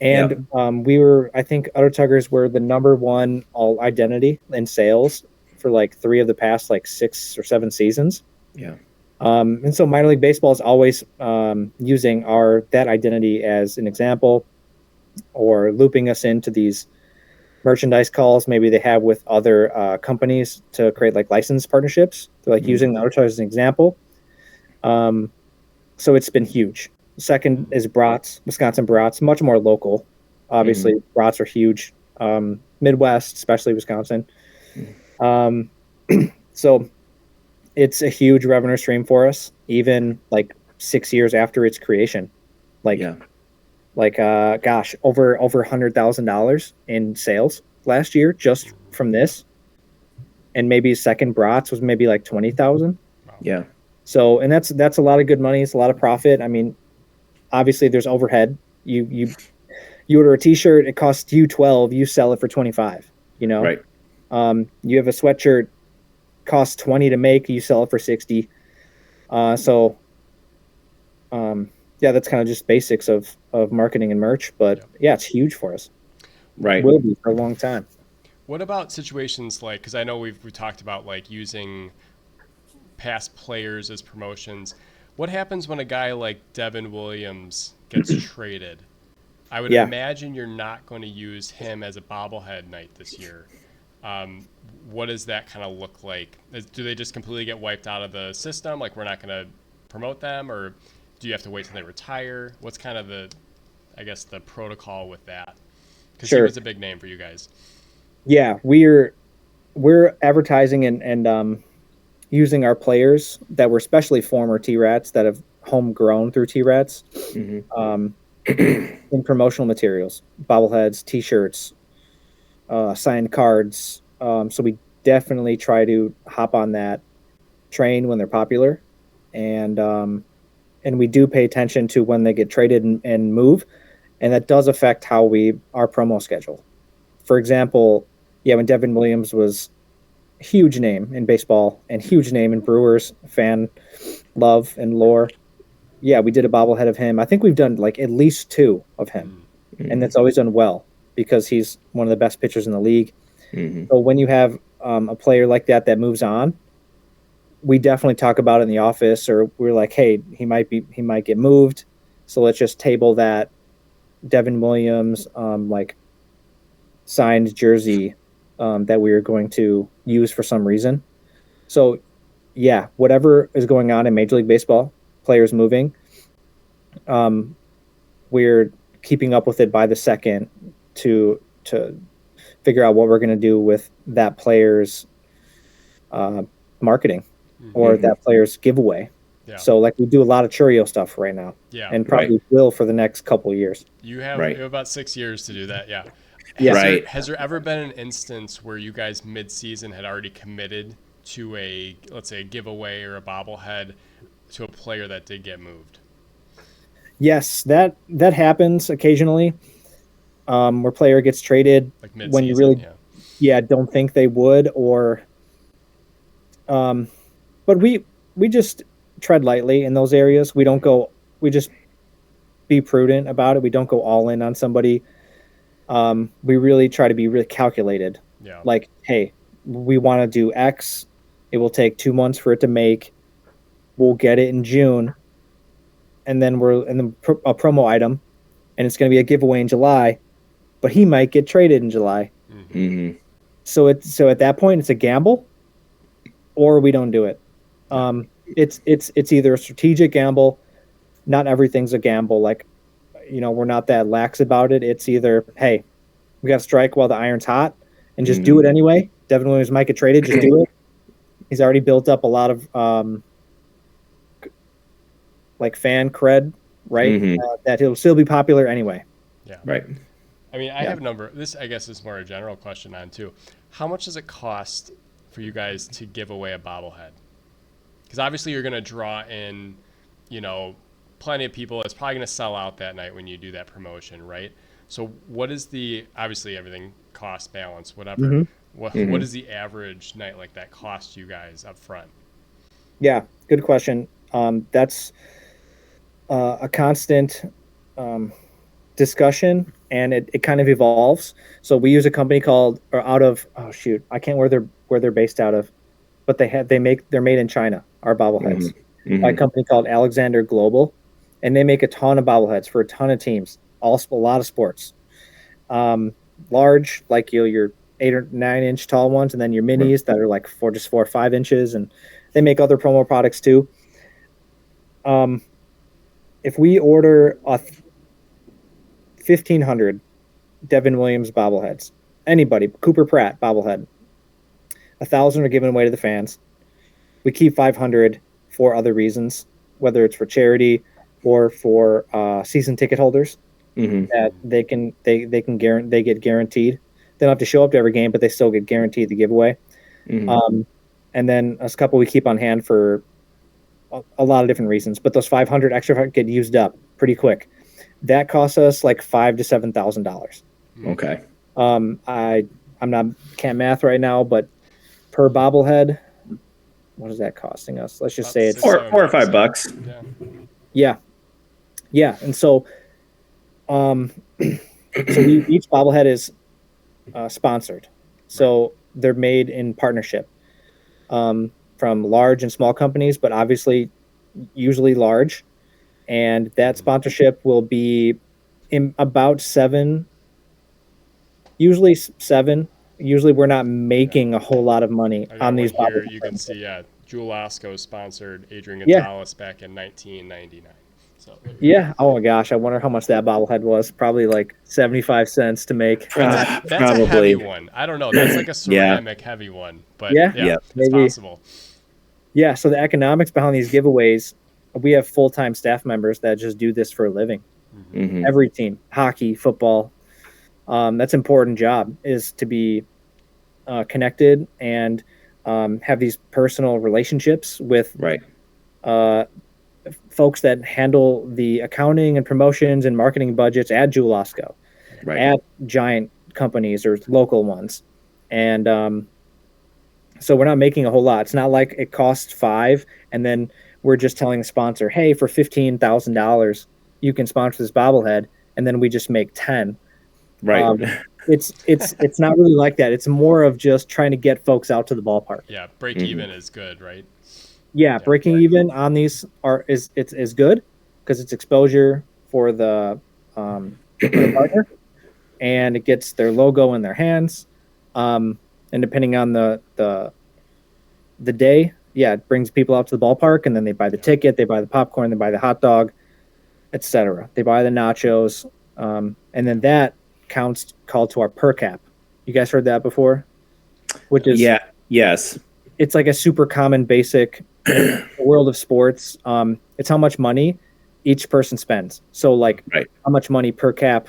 And I think Udder Tuggers were the number one all identity in sales for like 3 of the past like 6 or 7 seasons. Yeah. And so minor league baseball is always using that identity as an example, or looping us into these merchandise calls maybe they have with other companies to create like license partnerships. They're like using the Udder Tuggers as an example. So it's been huge. Second is brats, Wisconsin brats, much more local. Obviously, brats are huge, Midwest, especially Wisconsin. So it's a huge revenue stream for us, even like 6 years after its creation. Gosh, over $100,000 in sales last year just from this, and maybe second brats was maybe like 20,000. Yeah. So, and that's a lot of good money. It's a lot of profit. I mean, obviously there's overhead. You order a T-shirt, it costs you 12, you sell it for 25. Right. You have a sweatshirt, costs 20 to make, you sell it for 60. That's kind of just basics of marketing and merch. But it's huge for us. Right. Will be for a long time. What about situations like, because I know we've talked about like using past players as promotions. What happens when a guy like Devin Williams gets traded? I would imagine you're not going to use him as a bobblehead night this year. What does that kind of look like? Do they just completely get wiped out of the system? Like we're not going to promote them, or do you have to wait till they retire? What's kind of the protocol with that? Because he was a big name for you guys. Yeah, we're advertising and using our players that were especially former T-Rats that have homegrown through T-Rats in promotional materials, bobbleheads, T-shirts, signed cards. So we definitely try to hop on that train when they're popular, and we do pay attention to when they get traded and move, and that does affect how our promo schedule. For example, when Devin Williams was huge name in baseball and huge name in Brewers fan love and lore. Yeah, we did a bobblehead of him. I think we've done like at least 2 of him, and it's always done well because he's one of the best pitchers in the league. So when you have a player like that moves on, we definitely talk about it in the office, or we're like, hey, he might get moved, so let's just table that Devin Williams like signed jersey that we are going to use for some reason. So yeah, whatever is going on in Major League Baseball, players moving, we're keeping up with it by the second to figure out what we're going to do with that player's marketing or that player's giveaway. Yeah. So like we do a lot of Churio stuff right now, and probably will for the next couple of years. You have about 6 years to do that. Yeah. Has there ever been an instance where you guys mid-season had already committed to let's say a giveaway or a bobblehead to a player that did get moved? Yes, that happens occasionally. Where player gets traded like mid-season, when you really don't think they would, or but we just tread lightly in those areas. We just be prudent about it. We don't go all in on somebody. We really try to be really calculated. Yeah. Like, hey, we want to do X. It will take 2 months for it to make. We'll get it in June, and then a promo item, and it's going to be a giveaway in July, but he might get traded in July. So at that point, it's a gamble, or we don't do it. It's either a strategic gamble. Not everything's a gamble. Like, we're not that lax about it. It's either, hey, we got to strike while the iron's hot and just do it anyway. Devin Williams might get traded. Just do it. He's already built up a lot of like fan cred, right? That he'll still be popular anyway. Yeah. Right. I mean, I have a number. This, I guess, is more a general question on too. How much does it cost for you guys to give away a bobblehead? Because obviously you're going to draw in, plenty of people. It's probably going to sell out that night when you do that promotion, right? So what is obviously everything cost balance, whatever. What is the average night like that cost you guys up front? Yeah, good question. That's a constant discussion, and it kind of evolves. So we use a company I can't where they're based out of, but they're made in China, our bobbleheads, by a company called Alexander Global, and they make a ton of bobbleheads for a ton of teams, a lot of sports. Large, like your 8 or 9 inch tall ones, and then your minis that are like 4 or 5 inches, and they make other promo products too. If we order 1,500 Devin Williams bobbleheads, anybody, Cooper Pratt bobblehead, 1,000 are given away to the fans. We keep 500 for other reasons, whether it's for charity or for season ticket holders that they get guaranteed. They don't have to show up to every game, but they still get guaranteed the giveaway. And then a couple we keep on hand for a lot of different reasons, but those 500 extra get used up pretty quick. That costs us like $5,000 to $7,000. Okay. Can't math right now, but per bobblehead, what is that costing us? Let's just say it's $4 or $5. Yeah. And so, each bobblehead is sponsored. So they're made in partnership from large and small companies, but obviously usually large. And that sponsorship will be in about 7. Usually 7. Usually we're not making a whole lot of money on these bobbleheads. You can see, Jewel Osco sponsored Adrian Gonzalez back in 1999. So oh my gosh, I wonder how much that bobblehead was. Probably like 75 cents to make. That's probably a heavy one. I don't know. That's like a ceramic heavy one, but it's maybe possible. Yeah, so the economics behind these giveaways, we have full-time staff members that just do this for a living. Every team, hockey, football, that's an important job, is to be connected and have these personal relationships with folks that handle the accounting and promotions and marketing budgets at Jewel Osco, at giant companies or local ones. And So we're not making a whole lot. It's not like it costs $5 and then we're just telling the sponsor, hey, for $15,000, you can sponsor this bobblehead, and then we just make 10. Right. It's not really like that. It's more of just trying to get folks out to the ballpark. Yeah, break even is good, right? Yeah, breaking even on these is good because it's exposure for the partner, and it gets their logo in their hands. And depending on the day, yeah, it brings people out to the ballpark, and then they buy the ticket, they buy the popcorn, they buy the hot dog, etc. They buy the nachos, and then that counts called to our per cap. You guys heard that before? Which is yes. It's like a super common basic world of sports. It's how much money each person spends. So like how much money per cap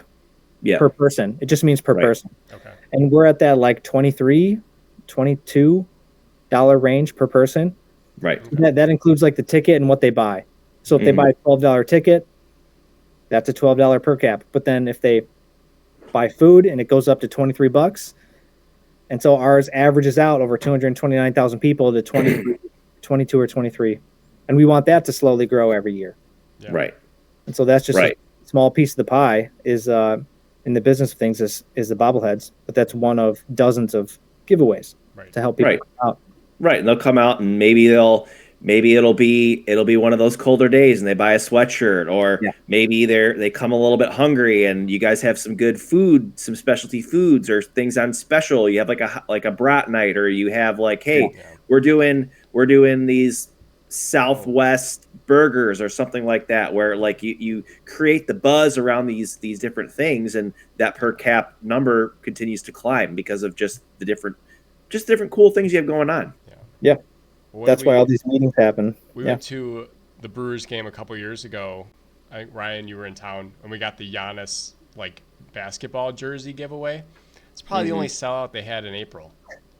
per person. It just means per person. Okay. And we're at that like $23, $22 range per person. Right. That includes like the ticket and what they buy. So if they buy a $12 ticket, that's a $12 per cap. But then if they buy food and it goes up to $23, and so ours averages out over 229,000 people to 22 or 23. And we want that to slowly grow every year. Yeah. Right. And so that's just a small piece of the pie is in the business of things is the bobbleheads, but that's one of dozens of giveaways to help people out. Right. And they'll come out and maybe it'll be one of those colder days and they buy a sweatshirt, or maybe they come a little bit hungry and you guys have some good food, some specialty foods or things on special. You have like a brat night, or you have like, hey, we're doing these Southwest burgers or something like that, where like you create the buzz around these different things, and that per cap number continues to climb because of just different cool things you have going on. Yeah. That's why all these meetings happen. We went to the Brewers game a couple years ago. I think, Ryan, you were in town, and we got the Giannis like basketball jersey giveaway. It's probably the only sellout they had in April.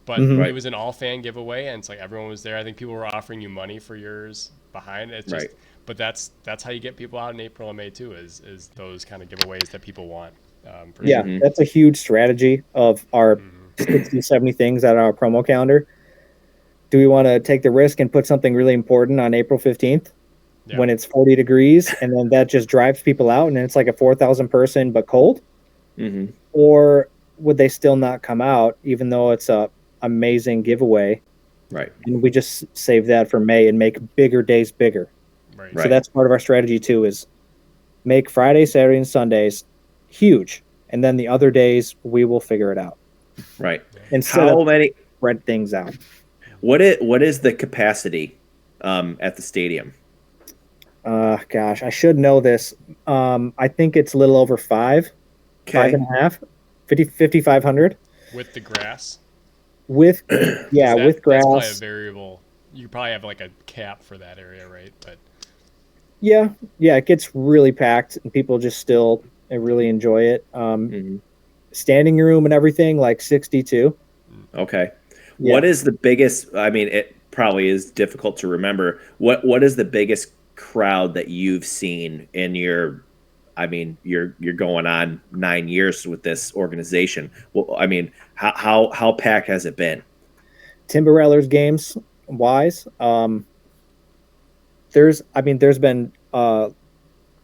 But it was an all-fan giveaway, and it's like everyone was there. I think people were offering you money for yours behind. It's just, but that's how you get people out in April and May too, is those kind of giveaways that people want. That's a huge strategy of our 60, 70 things at our promo calendar. Do we want to take the risk and put something really important on April 15th when it's 40 degrees, and then that just drives people out, and then it's like a 4,000 person but cold? Or would they still not come out even though it's a amazing giveaway? Right. And we just save that for May and make bigger days bigger. Right. So that's part of our strategy too, is make Friday, Saturday, and Sundays huge, and then the other days we will figure it out. Right. Instead of spread things out. What is the capacity at the stadium? Gosh, I should know this. I think it's a little over 5, 5.5, 5,500. With the grass? With grass. That's probably a variable. You probably have like a cap for that area, right? But yeah, it gets really packed, and people just still really enjoy it. Standing room and everything, like 62. Okay. Yeah. What is the biggest? I mean, it probably is difficult to remember. What is the biggest crowd that you've seen in your? I mean, you're going on 9 years with this organization. Well, I mean, how packed has it been? Timber Rattlers games wise, there's been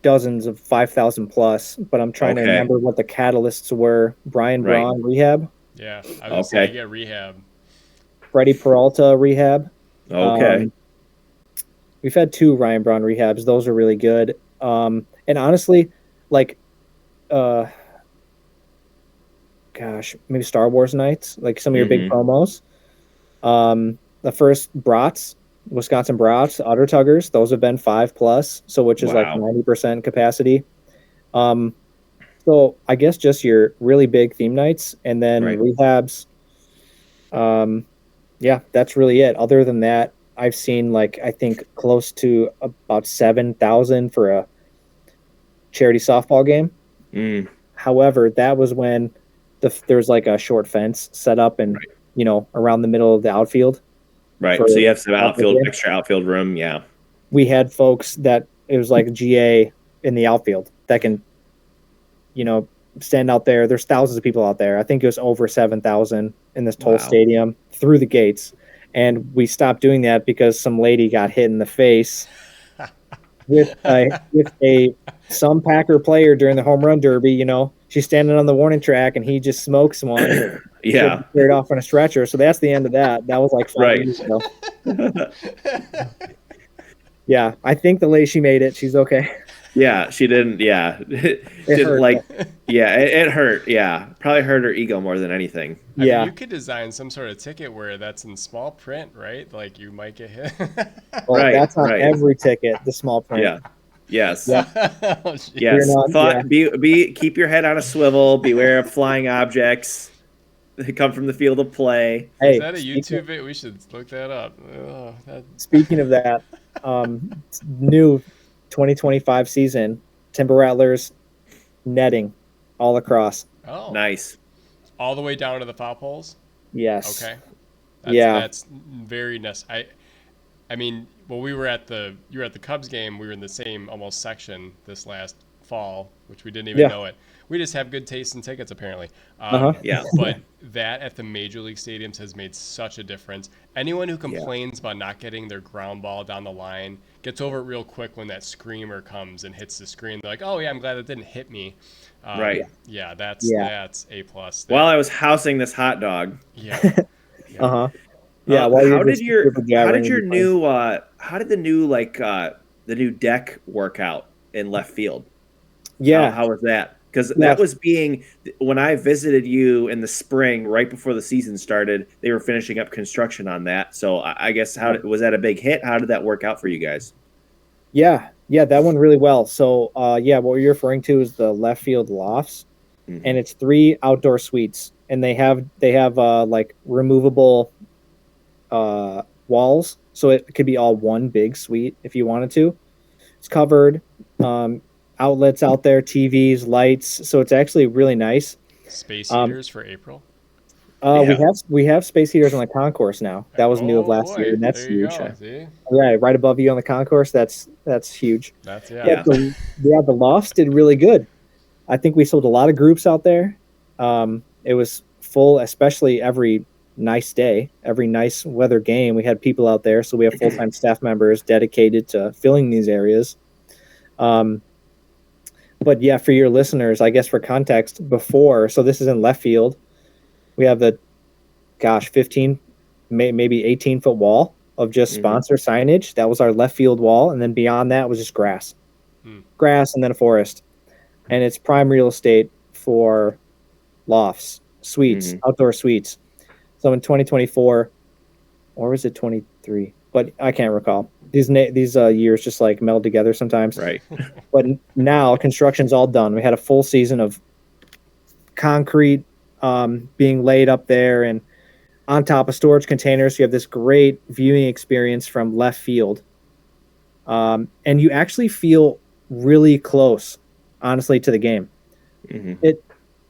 dozens of 5,000 plus, but I'm trying to remember what the catalysts were. Brian Braun rehab. Yeah, I was saying rehab. Freddie Peralta rehab. Okay. We've had 2 Ryan Braun rehabs. Those are really good. And honestly, like, maybe Star Wars nights, like some of your big promos. The first Brats, Wisconsin Brats, Otter Tuggers, those have been 5+, so which is like 90% capacity. So I guess just your really big theme nights, and then rehabs. That's really it. Other than that, I've seen like I think close to about 7,000 for a charity softball game. However, that was when there's like a short fence set up and around the middle of the outfield. Right. So you have some extra outfield room. Yeah. We had folks that it was like GA in the outfield that can, stand out there. There's thousands of people out there. I think it was over 7,000 in this whole stadium through the gates. And we stopped doing that because some lady got hit in the face with some Packer player during the home run derby. You know, she's standing on the warning track and he just smokes one. Yeah. Carried off on a stretcher. So that's the end of that. That was like 5 years ago. Yeah, I think the lady, she made it. She's okay. Yeah, she didn't. Yeah, It didn't hurt. like. Yeah, it hurt. Yeah, probably hurt her ego more than anything. I mean, Yeah. you could design some sort of ticket where that's in small print, right? Like you might get hit. Well, Right, that's on right. every ticket, the small print. Yeah. Yes. Yeah. Oh, shit. Yes. You're not- Be keep your head on a swivel. Beware of flying objects that come from the field of play. Hey, Is that a YouTube video? We should look that up. Oh, speaking of that, new 2025 season, Timber Rattlers netting all across. Oh, Nice. all the way down to the foul poles. Yes. Okay. Yeah. That's very nice. I mean, well, you were at the Cubs game. We were in the same almost section this last fall, which we didn't even know it. We just have good taste in tickets, apparently. Yeah. But that at the major league stadiums has made such a difference. Anyone who complains about not getting their ground ball down the line gets over it real quick when that screamer comes and hits the screen. They're like, "Oh yeah, I'm glad it didn't hit me." Right. Yeah, that's A plus. While I was housing this hot dog, Yeah. Uh-huh. Yeah. how did the new deck work out in left field? Yeah. How was that? Because Yeah. that was when I visited you in the spring, right before the season started. They were finishing up construction on that. So I guess was that a big hit? How did that work out for you guys? Yeah, that went really well. So, what you're referring to is the left field lofts, and it's 3 outdoor suites, and they have like removable walls, so it could be all one big suite if you wanted to. It's covered, outlets out there, TVs, lights, so it's actually really nice. Space heaters for April. We have space heaters on the concourse now. That was new of last year, and that's there you huge. go, see? Yeah, right above you on the concourse. That's huge. That's Yeah, the lofts did really good. I think we sold a lot of groups out there. It was full, especially every nice day, every nice weather game. We had people out there, so we have full-time staff members dedicated to filling these areas. But yeah, for your listeners, I guess for context, so this is in left field. We have the 15, maybe 18-foot wall of just sponsor signage. That was our left field wall, and then beyond that was just grass. Grass and then a forest. And it's prime real estate for lofts, suites, outdoor suites. So in 2024, or was it 23? But I can't recall. These years just like meld together sometimes. Right. But now construction's all done. We had a full season of concrete being laid up there and on top of storage containers. You have this great viewing experience from left field. And you actually feel really close, honestly, to the game.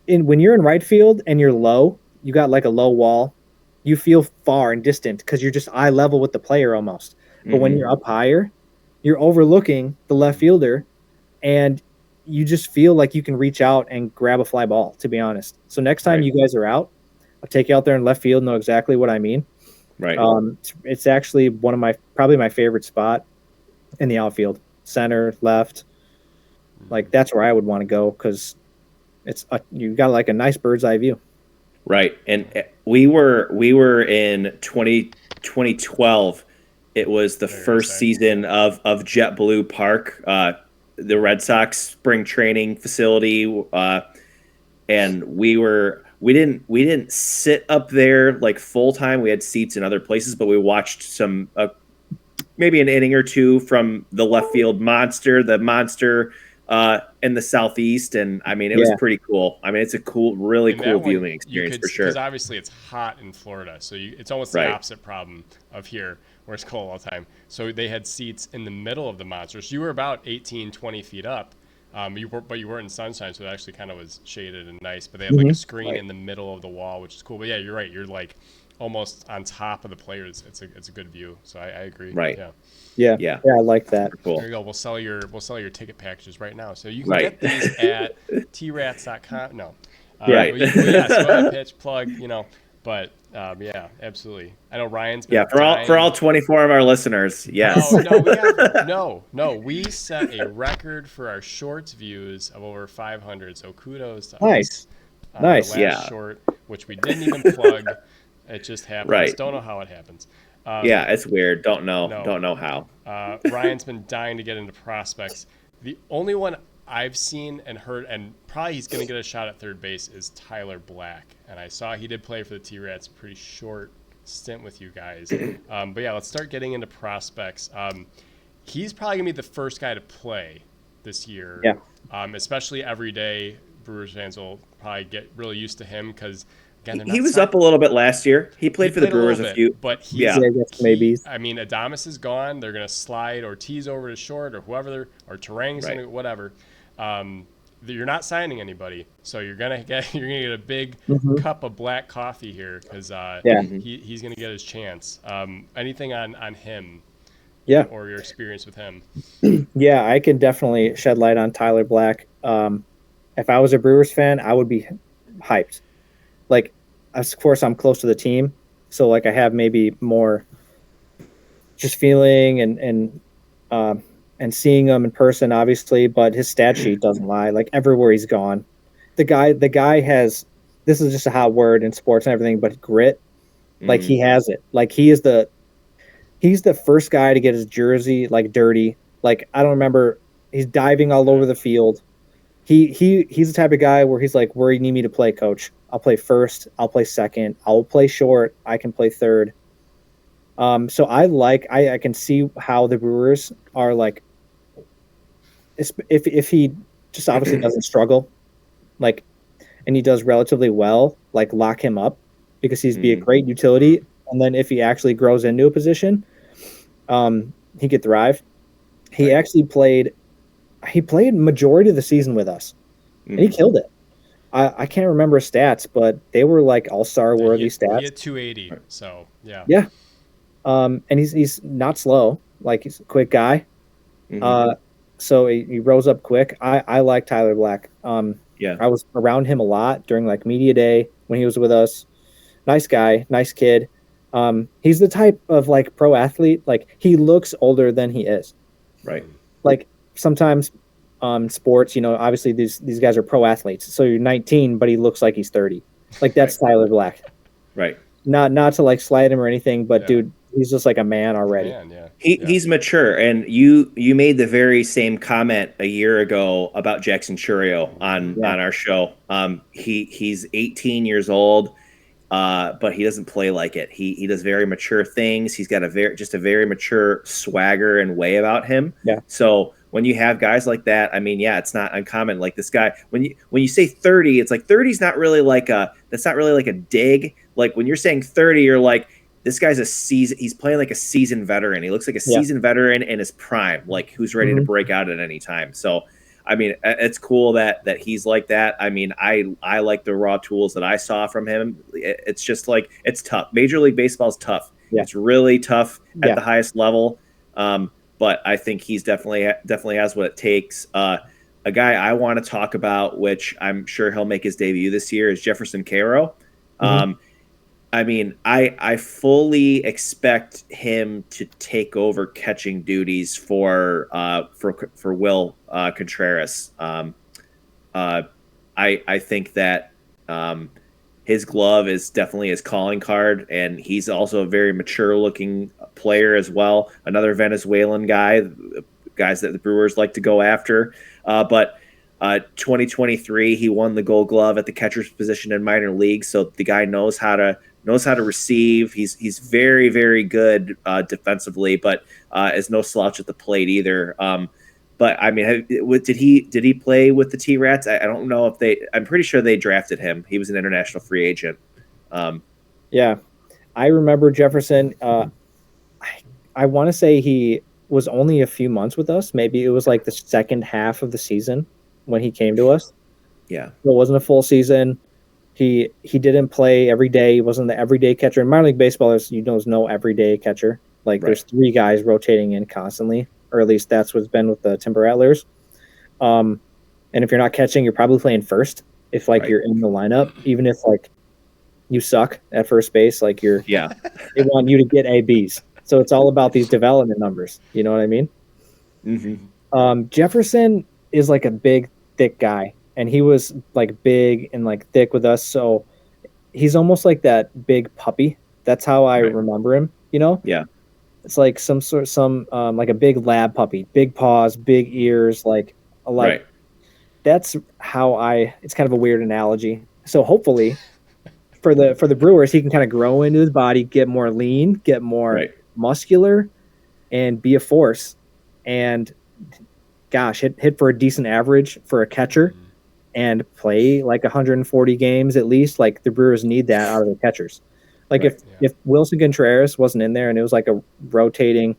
When you're in right field and you're low, you got like a low wall, you feel far and distant because you're just eye level with the player almost. But when you're up higher, you're overlooking the left fielder and you just feel like you can reach out and grab a fly ball, to be honest. So next time you guys are out, I'll take you out there in left field, know exactly what I mean. Right. It's actually probably my favorite spot in the outfield, center, left. Like that's where I would want to go because you got like a nice bird's eye view. Right. And we were in 2012. It was the first season of JetBlue Park, the Red Sox spring training facility, and we didn't sit up there like full time. We had seats in other places, but we watched some maybe an inning or two from the left field monster in the southeast, and I mean it was pretty cool. I mean it's a really cool viewing experience for sure. Because obviously it's hot in Florida, so it's almost the opposite problem of here, where it's cold all the time. So they had seats in the middle of the monsters. You were about 18, 20 feet up, but you weren't in sunshine, so it actually kind of was shaded and nice. But they had like a screen in the middle of the wall, which is cool. But yeah, you're right. You're like almost on top of the players. It's a good view. So I agree. Right. Yeah, I like that. Cool. There you go. We'll sell your ticket packages right now. So you can get these at trats.com. No. Right. So pitch plug, But yeah, absolutely. I know Ryan's been for all 24 of our listeners, yes. No, we set a record for our shorts views of over 500. So kudos to Nice. us. Nice. The last short, which we didn't even plug. It just happens. Right. Don't know how it happens. It's weird. Don't know how. Ryan's been dying to get into prospects. The only one I've seen and heard, and probably he's going to get a shot at third base, is Tyler Black. And I saw he did play for the T-Rats, pretty short stint with you guys. But yeah, let's start getting into prospects. He's probably going to be the first guy to play this year. Yeah. Especially every day. Brewers fans will probably get really used to him because, again, he was up a little bit last year. He played for the Brewers a few. But maybe. I mean, Adames is gone. They're going to slide Ortiz over to short or whoever, or Terang's going to, whatever. You're not signing anybody, so you're gonna get a big cup of black coffee here because he's gonna get his chance. Anything on him? Yeah. Or your experience with him? Yeah, I can definitely shed light on Tyler Black. If I was a Brewers fan, I would be hyped. Like, of course, I'm close to the team, so like I have maybe more just feeling and seeing him in person, obviously, but his stat sheet doesn't lie. Like everywhere he's gone, the guy has. This is just a hot word in sports and everything, but grit. Like he has it. Like he's the first guy to get his jersey like dirty. Like I don't remember. He's diving all over the field. He's the type of guy where he's like, where you need me to play, coach. I'll play first. I'll play second. I'll play short. I can play third. So I can see how the Brewers are like. If he just obviously doesn't struggle, like, and he does relatively well, like lock him up because he's be a great utility. And then if he actually grows into a position, he could thrive. He actually played majority of the season with us, and he killed it. I can't remember his stats, but they were like all-star worthy stats. He had 280, so yeah. Yeah. And he's not slow, like he's a quick guy. So he rose up quick. I like Tyler Black. I was around him a lot during like media day when he was with us. Nice guy, nice kid. He's the type of like pro athlete. Like he looks older than he is. Right. Like sometimes sports, obviously these guys are pro athletes. So you're 19, but he looks like he's 30. Like that's Tyler Black. Right. Not to like slide him or anything, but dude, he's just like a man already. He's mature, and you made the very same comment a year ago about Jackson Churio on our show. He's 18 years old, but he doesn't play like it. He does very mature things. He's got a very mature swagger and way about him. Yeah. So when you have guys like that, I mean, it's not uncommon. Like this guy, when you say 30, it's like 30's not really like a dig. Like when you're saying 30, you're like, this guy's he's playing like a seasoned veteran. He looks like a seasoned veteran in his prime, like who's ready to break out at any time. So, I mean, it's cool that he's like that. I mean, I like the raw tools that I saw from him. It's just like, it's tough. Major League Baseball is tough. Yeah. It's really tough at the highest level. But I think he's definitely has what it takes. A guy I want to talk about, which I'm sure he'll make his debut this year, is Jefferson Caro. I mean, I fully expect him to take over catching duties for Will Contreras. I think that his glove is definitely his calling card, and he's also a very mature-looking player as well. Another Venezuelan guys that the Brewers like to go after. But 2023, he won the Gold Glove at the catcher's position in minor leagues, so the guy knows how to receive. He's very, very good defensively, but is no slouch at the plate either. But I mean, did he play with the T-Rats? I don't know if I'm pretty sure they drafted him. He was an international free agent. Yeah, I remember Jefferson. I want to say he was only a few months with us. Maybe it was like the second half of the season when he came to us. Yeah, it wasn't a full season. He didn't play every day. He wasn't the everyday catcher. In minor league baseball, there's no everyday catcher. Like there's three guys rotating in constantly, or at least that's what's been with the Timber Rattlers. And if you're not catching, you're probably playing first if you're in the lineup, even if you suck at first base. Like they Yeah. want you to get ABs. So it's all about these development numbers. You know what I mean? Mm-hmm. Jefferson is like a big, thick guy, and he was like big and like thick with us. So he's almost like that big puppy. That's how I remember him. You know? Yeah. It's like like a big lab puppy, big paws, big ears, like that's how it's kind of a weird analogy. So hopefully for the Brewers, he can kind of grow into his body, get more lean, get more muscular, and be a force. And gosh, hit for a decent average for a catcher and play like 140 games at least. Like the Brewers need that out of the catchers. Like if Wilson Contreras wasn't in there and it was like a rotating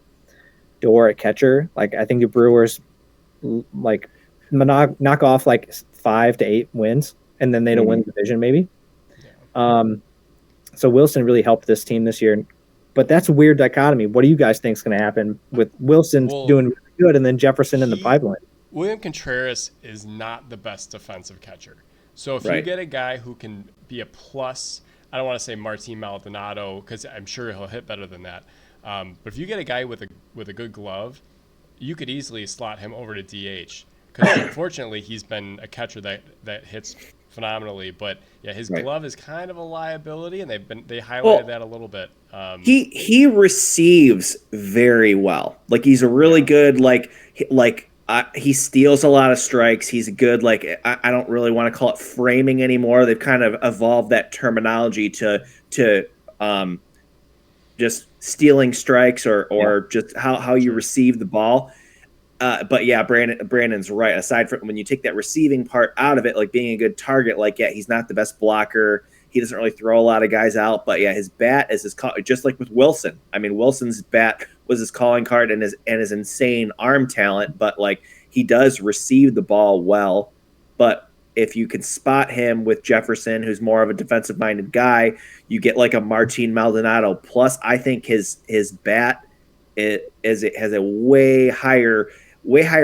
door at catcher, like I think the Brewers like knock off like 5 to 8 wins, and then they don't win the division maybe. So Wilson really helped this team this year, but that's a weird dichotomy. What do you guys think is going to happen with Wilson doing really good and then Jefferson in the pipeline? William Contreras is not the best defensive catcher. So if you get a guy who can be a plus, I don't want to say Martin Maldonado because I'm sure he'll hit better than that. But if you get a guy with a good glove, you could easily slot him over to DH. Because unfortunately, he's been a catcher that hits phenomenally. But yeah, his glove is kind of a liability, and they highlighted that a little bit. He receives very well. Like he's a really good he steals a lot of strikes. He's good. Like I don't really want to call it framing anymore. They've kind of evolved that terminology to just stealing strikes or just how you receive the ball. But yeah, Brandon's right. Aside from when you take that receiving part out of it, like being a good target, he's not the best blocker. He doesn't really throw a lot of guys out. But yeah, his bat is just like with Wilson. I mean, Wilson's bat was his calling card and his insane arm talent. But like he does receive the ball well. But if you can spot him with Jefferson, who's more of a defensive-minded guy, you get like a Martin Maldonado. Plus, I think his bat it has a way higher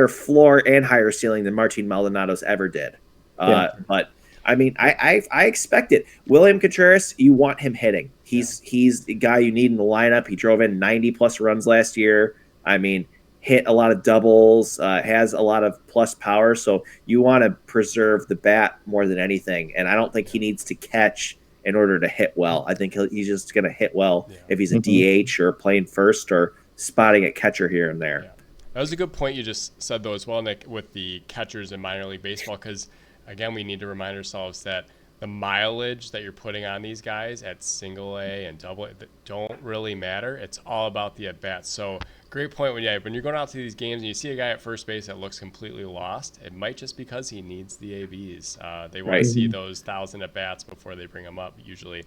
floor and higher ceiling than Martin Maldonado's ever did. But I mean, I expect it. William Contreras, you want him hitting. He's the guy you need in the lineup. He drove in 90+ runs last year. I mean, hit a lot of doubles, has a lot of plus power. So you want to preserve the bat more than anything. And I don't think he needs to catch in order to hit well. I think he's just going to hit well if he's a DH or playing first or spotting a catcher here and there. Yeah. That was a good point you just said, though, as well, Nick, with the catchers in minor league baseball, because, again, we need to remind ourselves that the mileage that you're putting on these guys at single A and double A don't really matter. It's all about the at-bats. So great point when you're going out to these games and you see a guy at first base that looks completely lost, it might just because he needs the ABs. They want to see those 1,000 at-bats before they bring them up usually.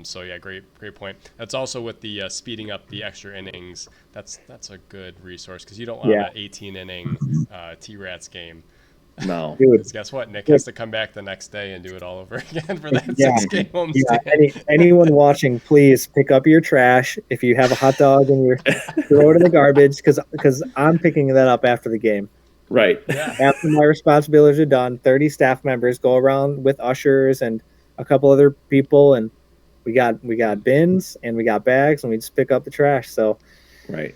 So yeah, great point. That's also with the speeding up the extra innings. That's a good resource because you don't want an 18-inning T-Rats game. No. Because guess what? Nick has to come back the next day and do it all over again for that 6-game homestand. Anyone watching, please pick up your trash. If you have a hot dog and throw it in the garbage, because I'm picking that up after the game. Right. Yeah. After my responsibilities are done, 30 staff members go around with ushers and a couple other people, and we got bins and we got bags, and we just pick up the trash. So. Right.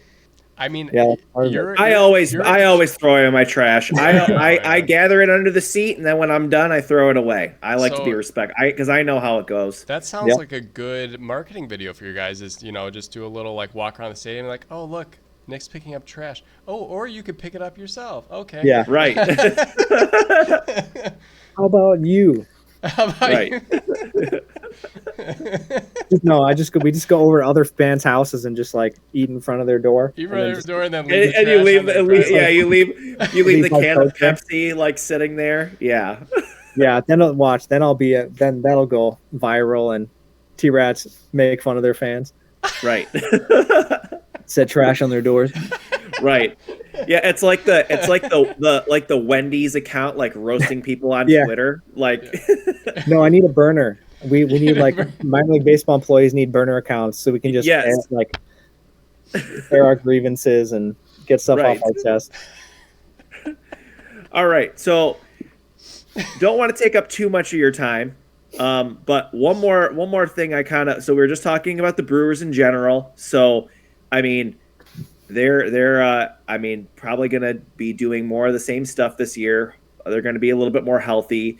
I mean, I always throw it in my trash. I gather it under the seat, and then when I'm done, I throw it away. I like to be respectful because I know how it goes. That sounds like a good marketing video for you guys. Is just do a little walk around the stadium, like, oh look, Nick's picking up trash. Oh, or you could pick it up yourself. Okay. Yeah. Right. How about you? Right. No, we just go over other fans' houses and just eat in front of their door. You run their door and then leave and you leave the can of Pepsi sitting there. Yeah. Yeah. Then I'll that'll go viral and T-Rats make fun of their fans. Right. Set trash on their doors. Right. Yeah, it's like the Wendy's account, roasting people on Twitter. No, I need a burner. We need minor league baseball employees need burner accounts so we can just air our grievances and get stuff off our chest. All right, so don't want to take up too much of your time. But one more thing so we were just talking about the Brewers in general. So, I mean, they're probably going to be doing more of the same stuff this year. They're going to be a little bit more healthy.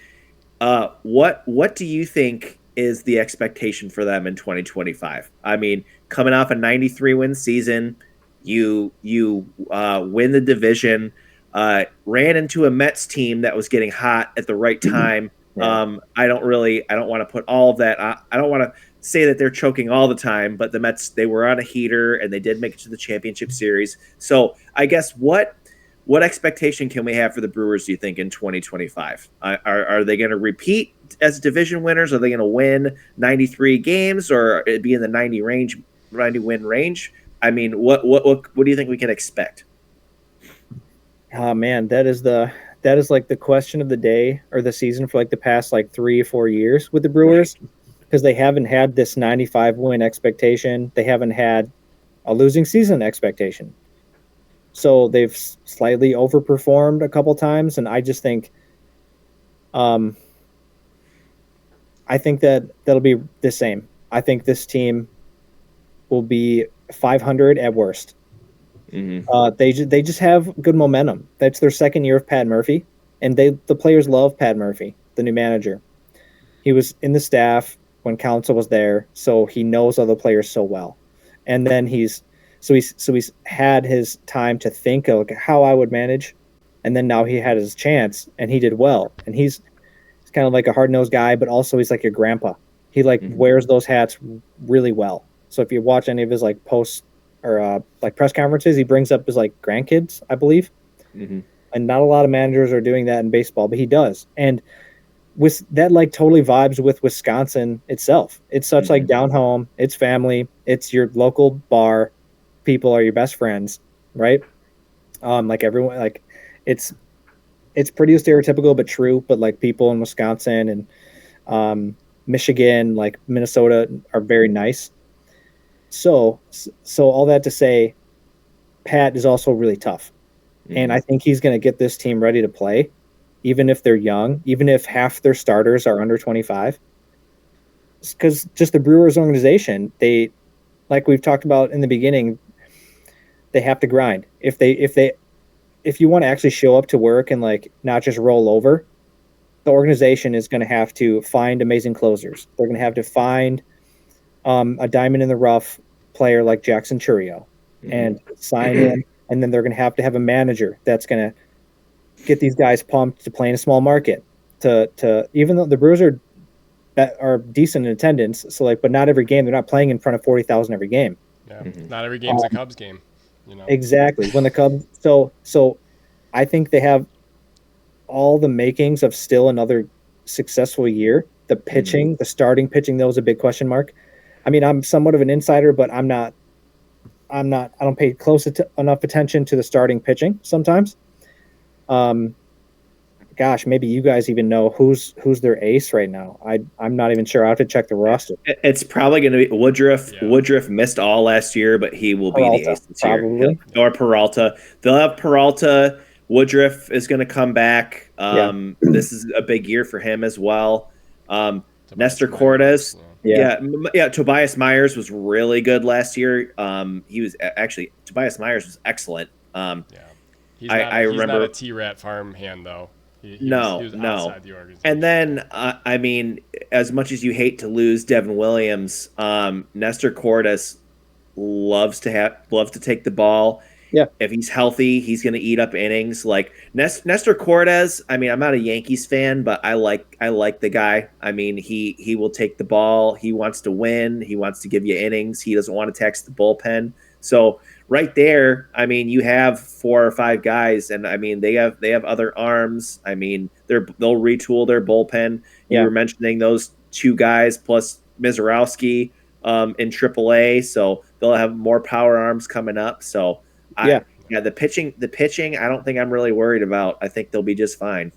What do you think is the expectation for them in 2025? I mean, coming off a 93 win season, you win the division, ran into a Mets team that was getting hot at the right time. Yeah. I don't want to put all of that. I don't want to say that they're choking all the time, but the Mets, they were on a heater and they did make it to the championship series. So I guess what expectation can we have for the Brewers, do you think, in 2025? Are they going to repeat as division winners? Are they going to win 93 games, or it be in the 90 win range? I mean, what do you think we can expect? Oh man, that is like the question of the day or the season for like the past like 3 or 4 years with the Brewers, because they haven't had this 95 win expectation. They haven't had a losing season expectation. So they've slightly overperformed a couple times, and I just think, I think that'll be the same. I think this team will be 500 at worst. Mm-hmm. They just have good momentum. That's their second year of Pat Murphy, and the players love Pat Murphy, the new manager. He was in the staff when Council was there, so he knows all the players so well, and then he's had his time to think of how I would manage, and then now he had his chance and he did well. And he's kind of like a hard-nosed guy, but also he's like your grandpa. He wears those hats really well. So if you watch any of his like posts or like press conferences, he brings up his like grandkids, I believe. Mm-hmm. And not a lot of managers are doing that in baseball, but he does. And with that, like totally vibes with Wisconsin itself. It's such like down home. It's family. It's your local bar. People are your best friends, right? Like everyone, like it's pretty stereotypical but true. But like people in Wisconsin and Michigan, like Minnesota, are very nice. So all that to say, Pat is also really tough, and I think he's going to get this team ready to play, even if they're young, even if half their starters are under 25. Because just the Brewers organization, they, like we've talked about in the beginning, they have to grind. If you want to actually show up to work and like not just roll over, the organization is going to have to find amazing closers. They're going to have to find a diamond in the rough player like Jackson Churio and sign in, and then they're going to have a manager that's going to get these guys pumped to play in a small market. To even though the Brewers are decent in attendance, so like, but not every game. They're not playing in front of 40,000 every game. Yeah, not every game's a Cubs game. You know exactly when the Cubs. So I think they have all the makings of still another successful year. The pitching, the starting pitching, though, is a big question mark. I mean, I'm somewhat of an insider, but I don't pay enough attention to the starting pitching sometimes. Gosh, maybe you guys even know who's their ace right now. I'm not even sure. I have to check the roster. It's probably going to be Woodruff. Yeah. Woodruff missed all last year, but he will be the ace this year. Or Peralta. They'll have Peralta. Woodruff is going to come back. This is a big year for him as well. Nestor Cortez. Yeah. Tobias Myers was really good last year. Tobias Myers was excellent. He's not a T-Rat farm hand though. He was outside the organization. And then, I mean, as much as you hate to lose Devin Williams, Nestor Cortez loves to take the ball. Yeah. If he's healthy, he's going to eat up innings. Like Nestor Cortez, I mean, I'm not a Yankees fan, but I like the guy. I mean, he will take the ball. He wants to win. He wants to give you innings. He doesn't want to tax the bullpen. So right there, I mean, you have 4 or 5 guys, and I mean, they have other arms. I mean, they'll retool their bullpen. You were mentioning those 2 guys plus Mizorowski in AAA, so they'll have more power arms coming up. So the pitching, I don't think I'm really worried about. I think they'll be just fine.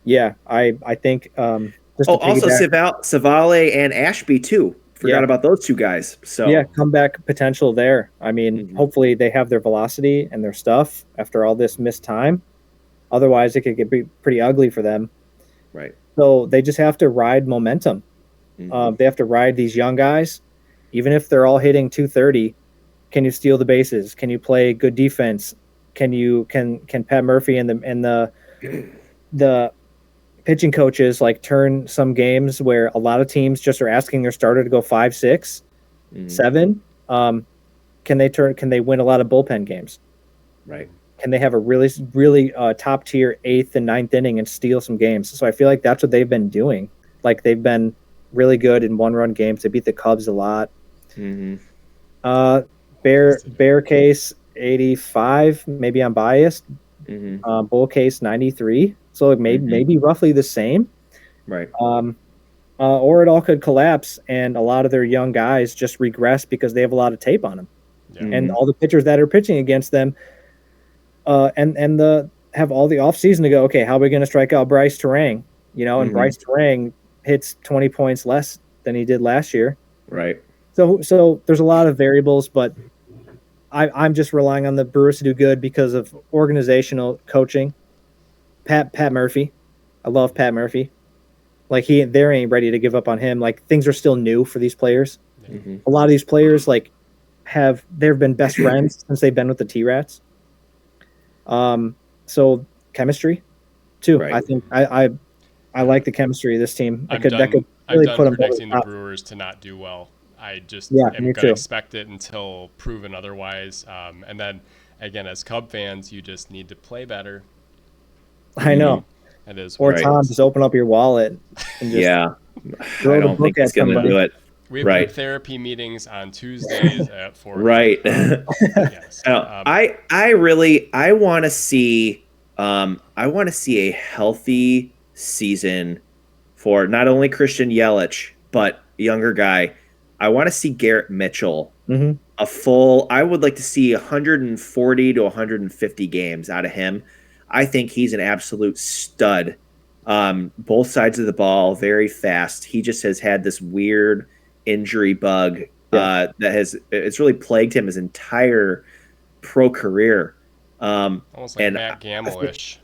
Yeah, I think. Also Savale and Ashby too. Forgot about those 2 guys. So comeback potential there. I mean, hopefully they have their velocity and their stuff after all this missed time. Otherwise, it could get pretty ugly for them. Right. So they just have to ride momentum. They have to ride these young guys, even if they're all hitting 230. Can you steal the bases? Can you play good defense? Can Pat Murphy and the pitching coaches like turn some games where a lot of teams just are asking their starter to go 5, 6, 7? Can they win a lot of bullpen games? Right. Can they have a really, really top tier 8th and 9th inning and steal some games? So I feel like that's what they've been doing. Like they've been really good in 1-run games. They beat the Cubs a lot. Bear case 85. Maybe I'm biased. Bull case 93. So maybe roughly the same. Right. Or it all could collapse and a lot of their young guys just regress because they have a lot of tape on them. And all the pitchers that are pitching against them have all the offseason to go, okay, how are we going to strike out Bryce Terang? And Bryce Terang hits 20 points less than he did last year. Right. So there's a lot of variables, but I'm just relying on the Brewers to do good because of organizational coaching. Pat Murphy. I love Pat Murphy. Like they ain't ready to give up on him. Like things are still new for these players. A lot of these players they've been best friends since they've been with the T-Rats. So chemistry too. Right. I think I like the chemistry of this team. I'm put them predicting the Brewers to not do well. I just am going to expect it until proven otherwise. And then again, as Cub fans, you just need to play better. I know. It is. Or Tom, just open up your wallet and just I don't think he's going to do it. We have group therapy meetings on Tuesdays at 4. Right. Yes. I want to see a healthy season for not only Christian Yelich but younger guy. I want to see Garrett Mitchell I would like to see 140 to 150 games out of him. I think he's an absolute stud. Both sides of the ball, very fast. He just has had this weird injury bug it's really plagued him his entire pro career. Almost like Matt Gamble-ish.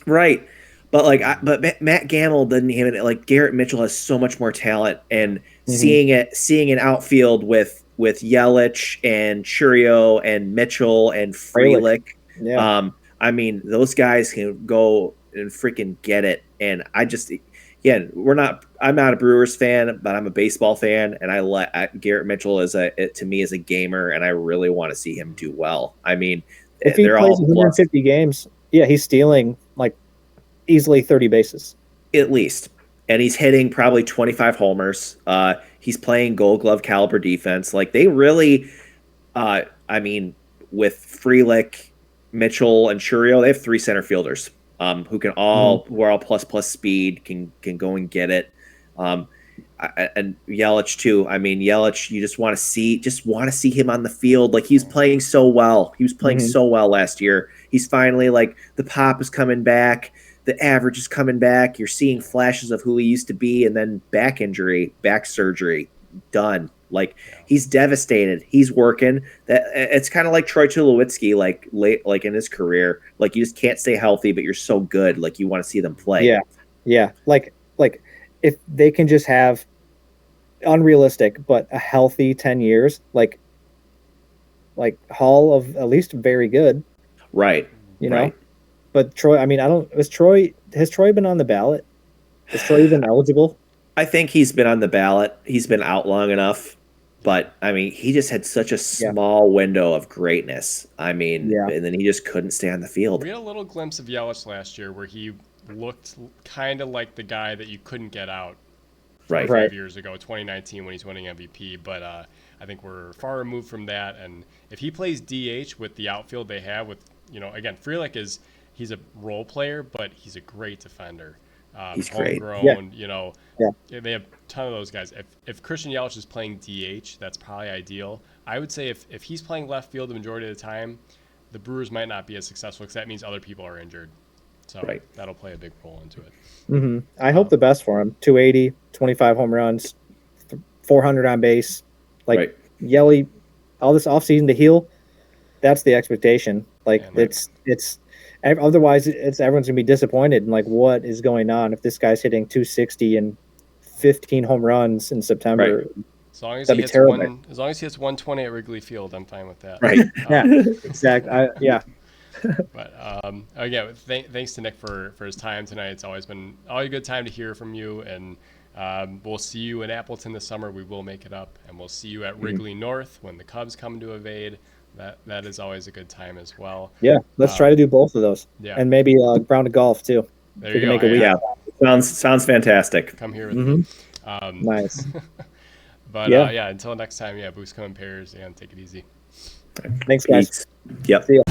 Right. But Matt Gamble doesn't even like Garrett Mitchell has so much more talent, and seeing an outfield with Yelich and Churio and Mitchell and Frelick. Yeah. I mean, those guys can go and freaking get it. And I'm not a Brewers fan, but I'm a baseball fan, and Garrett Mitchell to me is a gamer, and I really want to see him do well. I mean, if he plays 150 games, he's stealing like easily 30 bases. At least. And he's hitting probably 25 homers. He's playing Gold Glove caliber defense. Like they really, with Frelick, Mitchell, and Churio, they have 3 center fielders who are all plus speed, can go and get it. And Yelich too. I mean, Yelich, you just want to see him on the field. Like he's playing so well. He was playing so well last year. He's finally like the pop is coming back. The average is coming back. You're seeing flashes of who he used to be, and then back injury, back surgery, done. Like he's devastated. He's working. It's kind of like Troy Tulowitzki, like in his career. Like you just can't stay healthy, but you're so good. Like you want to see them play. Yeah. Like if they can just have unrealistic but a healthy 10 years, like Hall of at least very good. Right. You know. But Troy, has Troy been on the ballot? Has Troy even eligible? I think he's been on the ballot. He's been out long enough. But, he just had such a small window of greatness. And then he just couldn't stay on the field. We had a little glimpse of Yelich last year where he looked kind of like the guy that you couldn't get out 5 years ago, 2019, when he's winning MVP. But I think we're far removed from that. And if he plays DH with the outfield they have with, again, Frelick he's a role player, but he's a great defender. He's great. Homegrown, they have a ton of those guys. If Christian Yelich is playing DH, that's probably ideal. I would say if he's playing left field the majority of the time, the Brewers might not be as successful because that means other people are injured. So that'll play a big role into it. I hope the best for him. 280, 25 home runs, 400 on base. Yelly, all this offseason to heal, that's the expectation. It's Otherwise, everyone's gonna be disappointed. And like, what is going on if this guy's hitting 260 and 15 home runs in September? Right. As long as That'd he be hits terrible. as long as he hits 120 at Wrigley Field, I'm fine with that. Right. Yeah, exactly. Yeah. But again, thanks to Nick for his time tonight. It's always a good time to hear from you, and we'll see you in Appleton this summer. We will make it up, and we'll see you at Wrigley North when the Cubs come to evade. That is always a good time as well. Yeah, let's try to do both of those. Yeah. And maybe round of golf too. There We you can go. make a week. Yeah, sounds fantastic. Come here with me. Nice. But Yeah. until next time, Boost Come in Pairs, and take it easy. Thanks, guys. Yep. See ya.